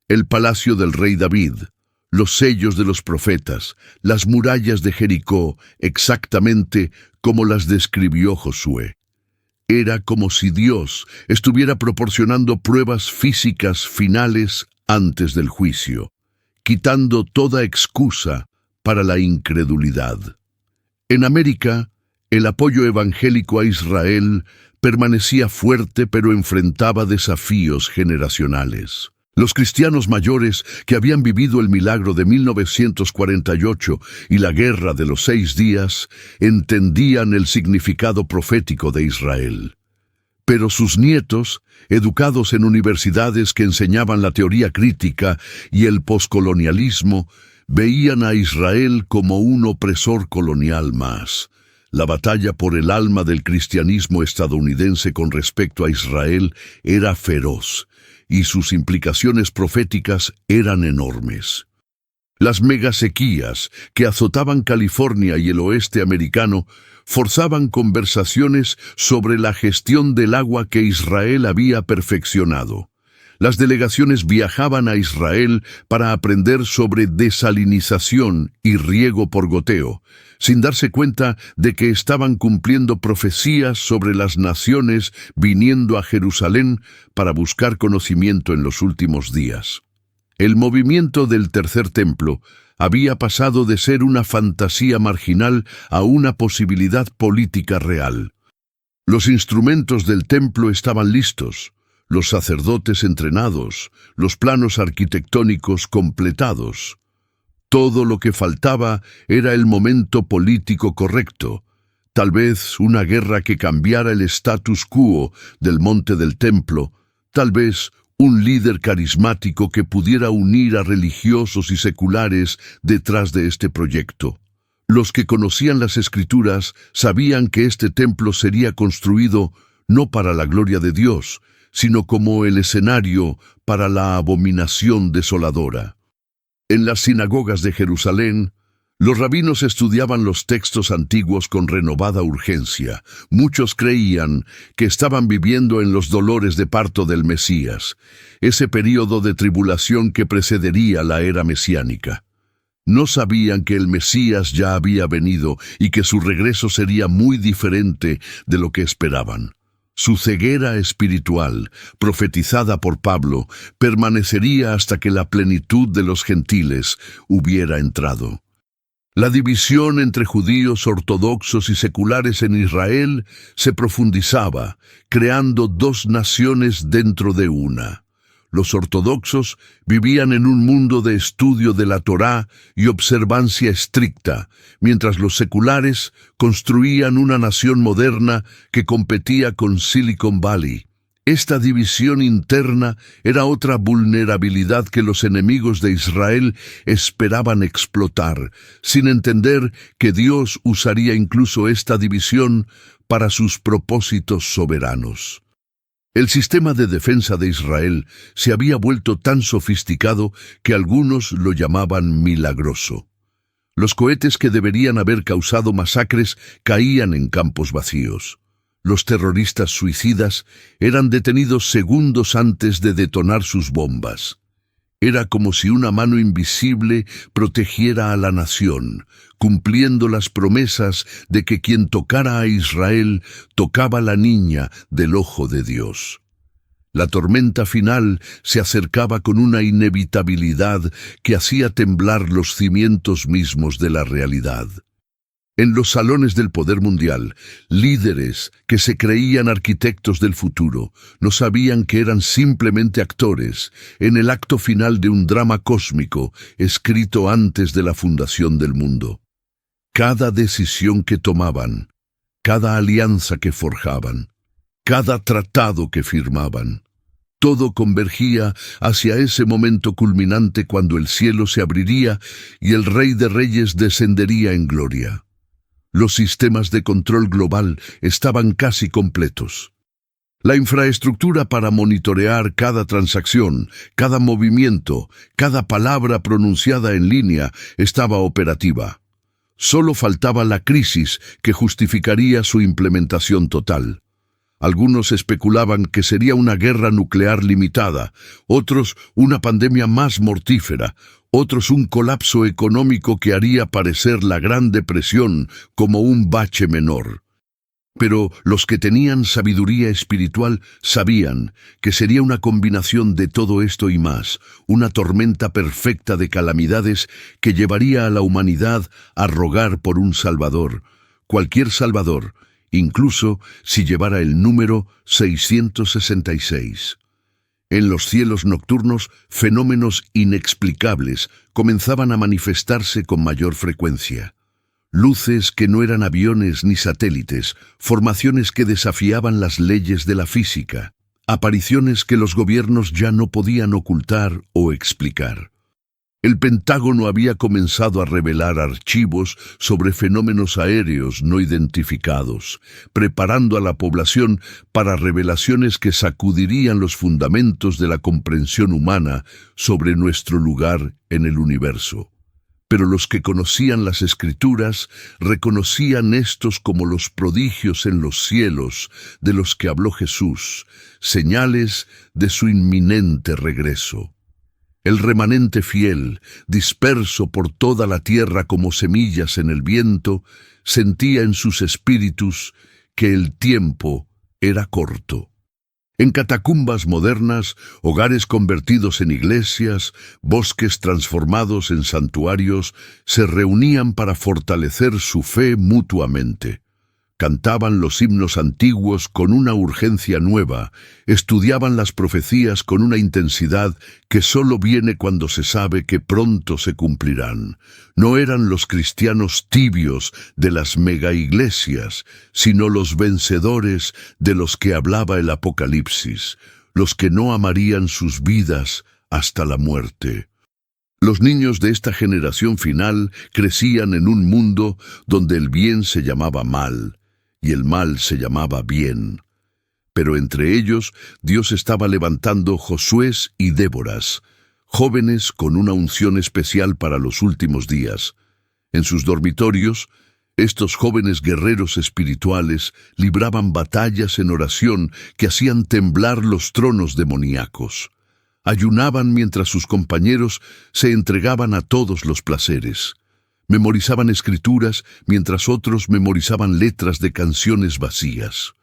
Speaker 1: El palacio del rey David, los sellos de los profetas, las murallas de Jericó, exactamente como las describió Josué. Era como si Dios estuviera proporcionando pruebas físicas finales antes del juicio, quitando toda excusa para la incredulidad. En América, el apoyo evangélico a Israel permanecía fuerte pero enfrentaba desafíos generacionales. Los cristianos mayores que habían vivido el milagro de 1948 y la guerra de los 6 días entendían el significado profético de Israel. Pero sus nietos, educados en universidades que enseñaban la teoría crítica y el poscolonialismo, veían a Israel como un opresor colonial más. La batalla por el alma del cristianismo estadounidense con respecto a Israel era feroz, y sus implicaciones proféticas eran enormes. Las megasequías que azotaban California y el oeste americano forzaban conversaciones sobre la gestión del agua que Israel había perfeccionado. Las delegaciones viajaban a Israel para aprender sobre desalinización y riego por goteo, sin darse cuenta de que estaban cumpliendo profecías sobre las naciones viniendo a Jerusalén para buscar conocimiento en los últimos días. El movimiento del Tercer Templo había pasado de ser una fantasía marginal a una posibilidad política real. Los instrumentos del templo estaban listos, los sacerdotes entrenados, los planos arquitectónicos completados. Todo lo que faltaba era el momento político correcto, tal vez una guerra que cambiara el status quo del monte del templo, tal vez un líder carismático que pudiera unir a religiosos y seculares detrás de este proyecto. Los que conocían las Escrituras sabían que este templo sería construido no para la gloria de Dios, sino como el escenario para la abominación desoladora. En las sinagogas de Jerusalén, los rabinos estudiaban los textos antiguos con renovada urgencia. Muchos creían que estaban viviendo en los dolores de parto del Mesías, ese período de tribulación que precedería la era mesiánica. No sabían que el Mesías ya había venido y que su regreso sería muy diferente de lo que esperaban. Su ceguera espiritual, profetizada por Pablo, permanecería hasta que la plenitud de los gentiles hubiera entrado. La división entre judíos ortodoxos y seculares en Israel se profundizaba, creando dos naciones dentro de una. Los ortodoxos vivían en un mundo de estudio de la Torá y observancia estricta, mientras los seculares construían una nación moderna que competía con Silicon Valley. Esta división interna era otra vulnerabilidad que los enemigos de Israel esperaban explotar, sin entender que Dios usaría incluso esta división para sus propósitos soberanos. El sistema de defensa de Israel se había vuelto tan sofisticado que algunos lo llamaban milagroso. Los cohetes que deberían haber causado masacres caían en campos vacíos. Los terroristas suicidas eran detenidos segundos antes de detonar sus bombas. Era como si una mano invisible protegiera a la nación, cumpliendo las promesas de que quien tocara a Israel tocaba la niña del ojo de Dios. La tormenta final se acercaba con una inevitabilidad que hacía temblar los cimientos mismos de la realidad. En los salones del poder mundial, líderes que se creían arquitectos del futuro no sabían que eran simplemente actores en el acto final de un drama cósmico escrito antes de la fundación del mundo. Cada decisión que tomaban, cada alianza que forjaban, cada tratado que firmaban, todo convergía hacia ese momento culminante cuando el cielo se abriría y el Rey de Reyes descendería en gloria. Los sistemas de control global estaban casi completos. La infraestructura para monitorear cada transacción, cada movimiento, cada palabra pronunciada en línea estaba operativa. Solo faltaba la crisis que justificaría su implementación total. Algunos especulaban que sería una guerra nuclear limitada, otros una pandemia más mortífera, otros un colapso económico que haría parecer la Gran Depresión como un bache menor. Pero los que tenían sabiduría espiritual sabían que sería una combinación de todo esto y más, una tormenta perfecta de calamidades que llevaría a la humanidad a rogar por un Salvador, cualquier Salvador, incluso si llevara el número 666. En los cielos nocturnos, fenómenos inexplicables comenzaban a manifestarse con mayor frecuencia. Luces que no eran aviones ni satélites, formaciones que desafiaban las leyes de la física, apariciones que los gobiernos ya no podían ocultar o explicar. El Pentágono había comenzado a revelar archivos sobre fenómenos aéreos no identificados, preparando a la población para revelaciones que sacudirían los fundamentos de la comprensión humana sobre nuestro lugar en el universo. Pero los que conocían las Escrituras reconocían estos como los prodigios en los cielos de los que habló Jesús, señales de su inminente regreso. El remanente fiel, disperso por toda la tierra como semillas en el viento, sentía en sus espíritus que el tiempo era corto. En catacumbas modernas, hogares convertidos en iglesias, bosques transformados en santuarios, se reunían para fortalecer su fe mutuamente. Cantaban los himnos antiguos con una urgencia nueva, estudiaban las profecías con una intensidad que solo viene cuando se sabe que pronto se cumplirán. No eran los cristianos tibios de las megaiglesias, sino los vencedores de los que hablaba el Apocalipsis, los que no amarían sus vidas hasta la muerte. Los niños de esta generación final crecían en un mundo donde el bien se llamaba mal, y el mal se llamaba bien. Pero entre ellos, Dios estaba levantando Josués y Déboras, jóvenes con una unción especial para los últimos días. En sus dormitorios, estos jóvenes guerreros espirituales libraban batallas en oración que hacían temblar los tronos demoníacos. Ayunaban mientras sus compañeros se entregaban a todos los placeres. Memorizaban escrituras mientras otros memorizaban letras de canciones vacías.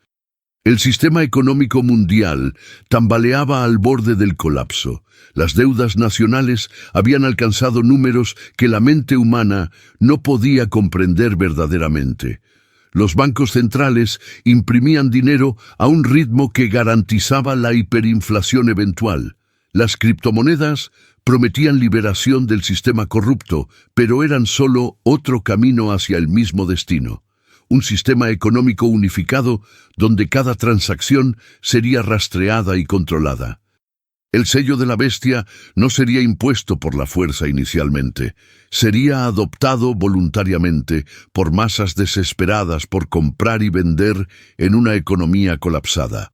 Speaker 1: El sistema económico mundial tambaleaba al borde del colapso. Las deudas nacionales habían alcanzado números que la mente humana no podía comprender verdaderamente. Los bancos centrales imprimían dinero a un ritmo que garantizaba la hiperinflación eventual. Las criptomonedas prometían liberación del sistema corrupto, pero eran solo otro camino hacia el mismo destino. Un sistema económico unificado donde cada transacción sería rastreada y controlada. El sello de la bestia no sería impuesto por la fuerza inicialmente, sería adoptado voluntariamente por masas desesperadas por comprar y vender en una economía colapsada.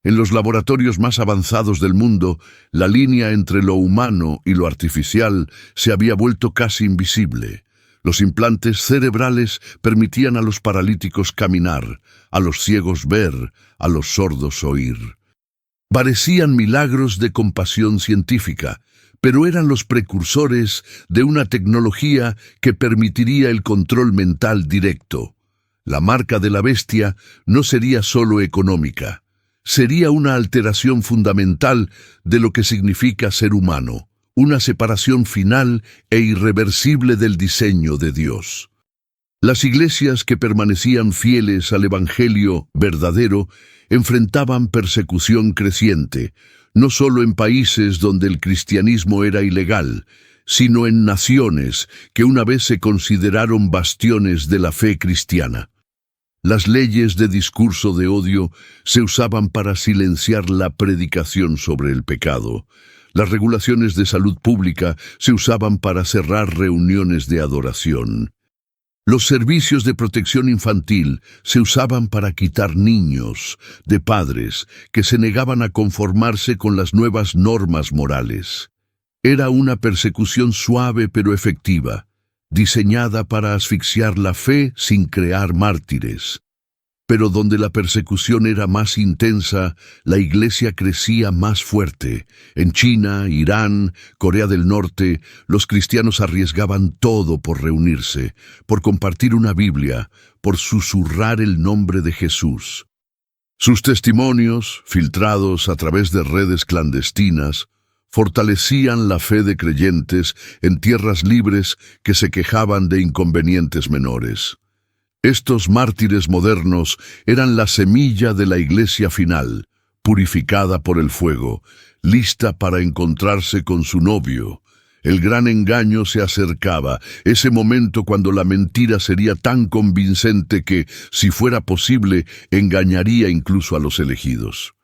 Speaker 1: En los laboratorios más avanzados del mundo, la línea entre lo humano y lo artificial se había vuelto casi invisible. Los implantes cerebrales permitían a los paralíticos caminar, a los ciegos ver, a los sordos oír. Parecían milagros de compasión científica, pero eran los precursores de una tecnología que permitiría el control mental directo. La marca de la bestia no sería solo económica. Sería una alteración fundamental de lo que significa ser humano, una separación final e irreversible del diseño de Dios. Las iglesias que permanecían fieles al Evangelio verdadero enfrentaban persecución creciente, no solo en países donde el cristianismo era ilegal, sino en naciones que una vez se consideraron bastiones de la fe cristiana. Las leyes de discurso de odio se usaban para silenciar la predicación sobre el pecado. Las regulaciones de salud pública se usaban para cerrar reuniones de adoración. Los servicios de protección infantil se usaban para quitar niños de padres que se negaban a conformarse con las nuevas normas morales. Era una persecución suave pero efectiva, diseñada para asfixiar la fe sin crear mártires. Pero donde la persecución era más intensa, la iglesia crecía más fuerte. En China, Irán, Corea del Norte, los cristianos arriesgaban todo por reunirse, por compartir una Biblia, por susurrar el nombre de Jesús. Sus testimonios, filtrados a través de redes clandestinas, fortalecían la fe de creyentes en tierras libres que se quejaban de inconvenientes menores. Estos mártires modernos eran la semilla de la iglesia final, purificada por el fuego, lista para encontrarse con su novio. El gran engaño se acercaba, ese momento cuando la mentira sería tan convincente que, si fuera posible, engañaría incluso a los elegidos.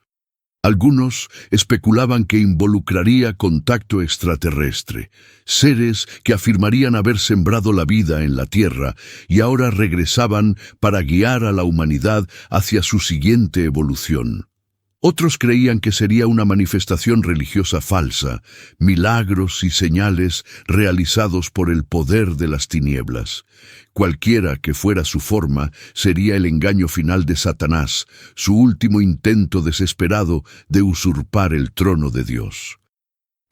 Speaker 1: Algunos especulaban que involucraría contacto extraterrestre, seres que afirmarían haber sembrado la vida en la Tierra y ahora regresaban para guiar a la humanidad hacia su siguiente evolución. Otros creían que sería una manifestación religiosa falsa, milagros y señales realizados por el poder de las tinieblas. Cualquiera que fuera su forma, sería el engaño final de Satanás, su último intento desesperado de usurpar el trono de Dios.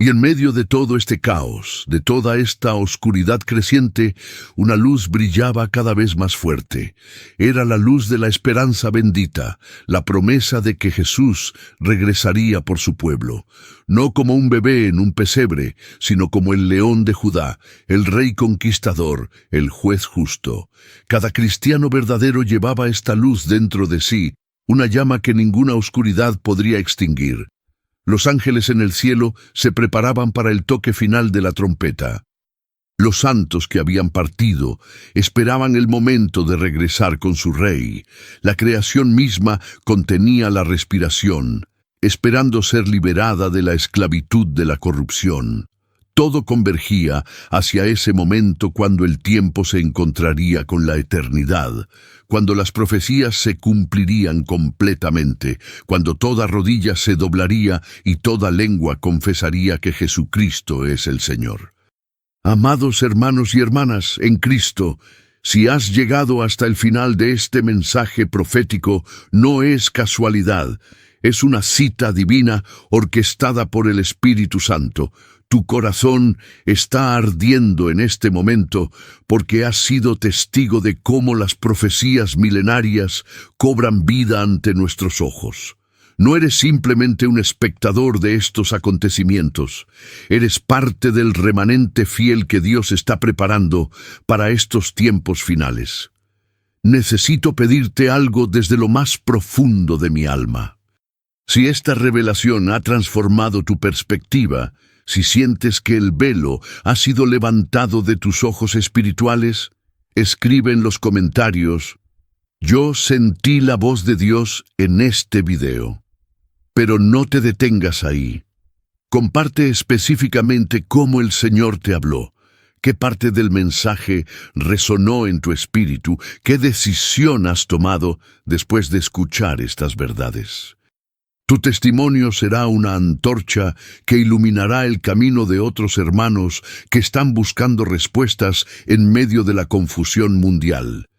Speaker 1: Y en medio de todo este caos, de toda esta oscuridad creciente, una luz brillaba cada vez más fuerte. Era la luz de la esperanza bendita, la promesa de que Jesús regresaría por su pueblo, no como un bebé en un pesebre, sino como el león de Judá, el rey conquistador, el juez justo. Cada cristiano verdadero llevaba esta luz dentro de sí, una llama que ninguna oscuridad podría extinguir. Los ángeles en el cielo se preparaban para el toque final de la trompeta. Los santos que habían partido esperaban el momento de regresar con su rey. La creación misma contenía la respiración, esperando ser liberada de la esclavitud de la corrupción. Todo convergía hacia ese momento cuando el tiempo se encontraría con la eternidad, cuando las profecías se cumplirían completamente, cuando toda rodilla se doblaría y toda lengua confesaría que Jesucristo es el Señor. Amados hermanos y hermanas en Cristo, si has llegado hasta el final de este mensaje profético, no es casualidad, es una cita divina orquestada por el Espíritu Santo. Tu corazón está ardiendo en este momento porque has sido testigo de cómo las profecías milenarias cobran vida ante nuestros ojos. No eres simplemente un espectador de estos acontecimientos, eres parte del remanente fiel que Dios está preparando para estos tiempos finales. Necesito pedirte algo desde lo más profundo de mi alma. Si esta revelación ha transformado tu perspectiva, si sientes que el velo ha sido levantado de tus ojos espirituales, escribe en los comentarios: yo sentí la voz de Dios en este video. Pero no te detengas ahí. Comparte específicamente cómo el Señor te habló, qué parte del mensaje resonó en tu espíritu, qué decisión has tomado después de escuchar estas verdades. Tu testimonio será una antorcha que iluminará el camino de otros hermanos que están buscando respuestas en medio de la confusión mundial.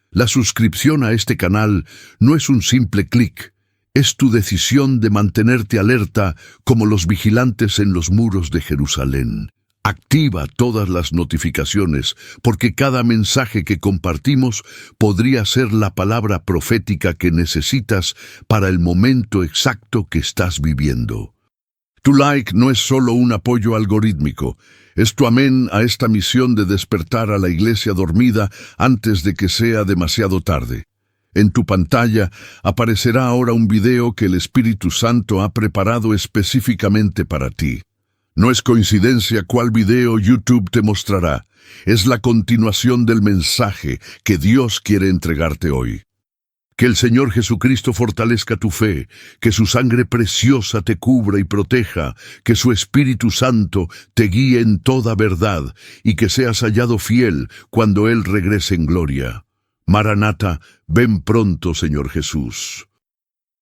Speaker 1: La suscripción a este canal no es un simple clic, es tu decisión de mantenerte alerta como los vigilantes en los muros de Jerusalén. Activa todas las notificaciones, porque cada mensaje que compartimos podría ser la palabra profética que necesitas para el momento exacto que estás viviendo. Tu like no es solo un apoyo algorítmico, es tu amén a esta misión de despertar a la iglesia dormida antes de que sea demasiado tarde. En tu pantalla aparecerá ahora un video que el Espíritu Santo ha preparado específicamente para ti. No es coincidencia cuál video YouTube te mostrará. Es la continuación del mensaje que Dios quiere entregarte hoy. Que el Señor Jesucristo fortalezca tu fe, que su sangre preciosa te cubra y proteja, que su Espíritu Santo te guíe en toda verdad y que seas hallado fiel cuando Él regrese en gloria. Maranata, ven pronto, Señor Jesús.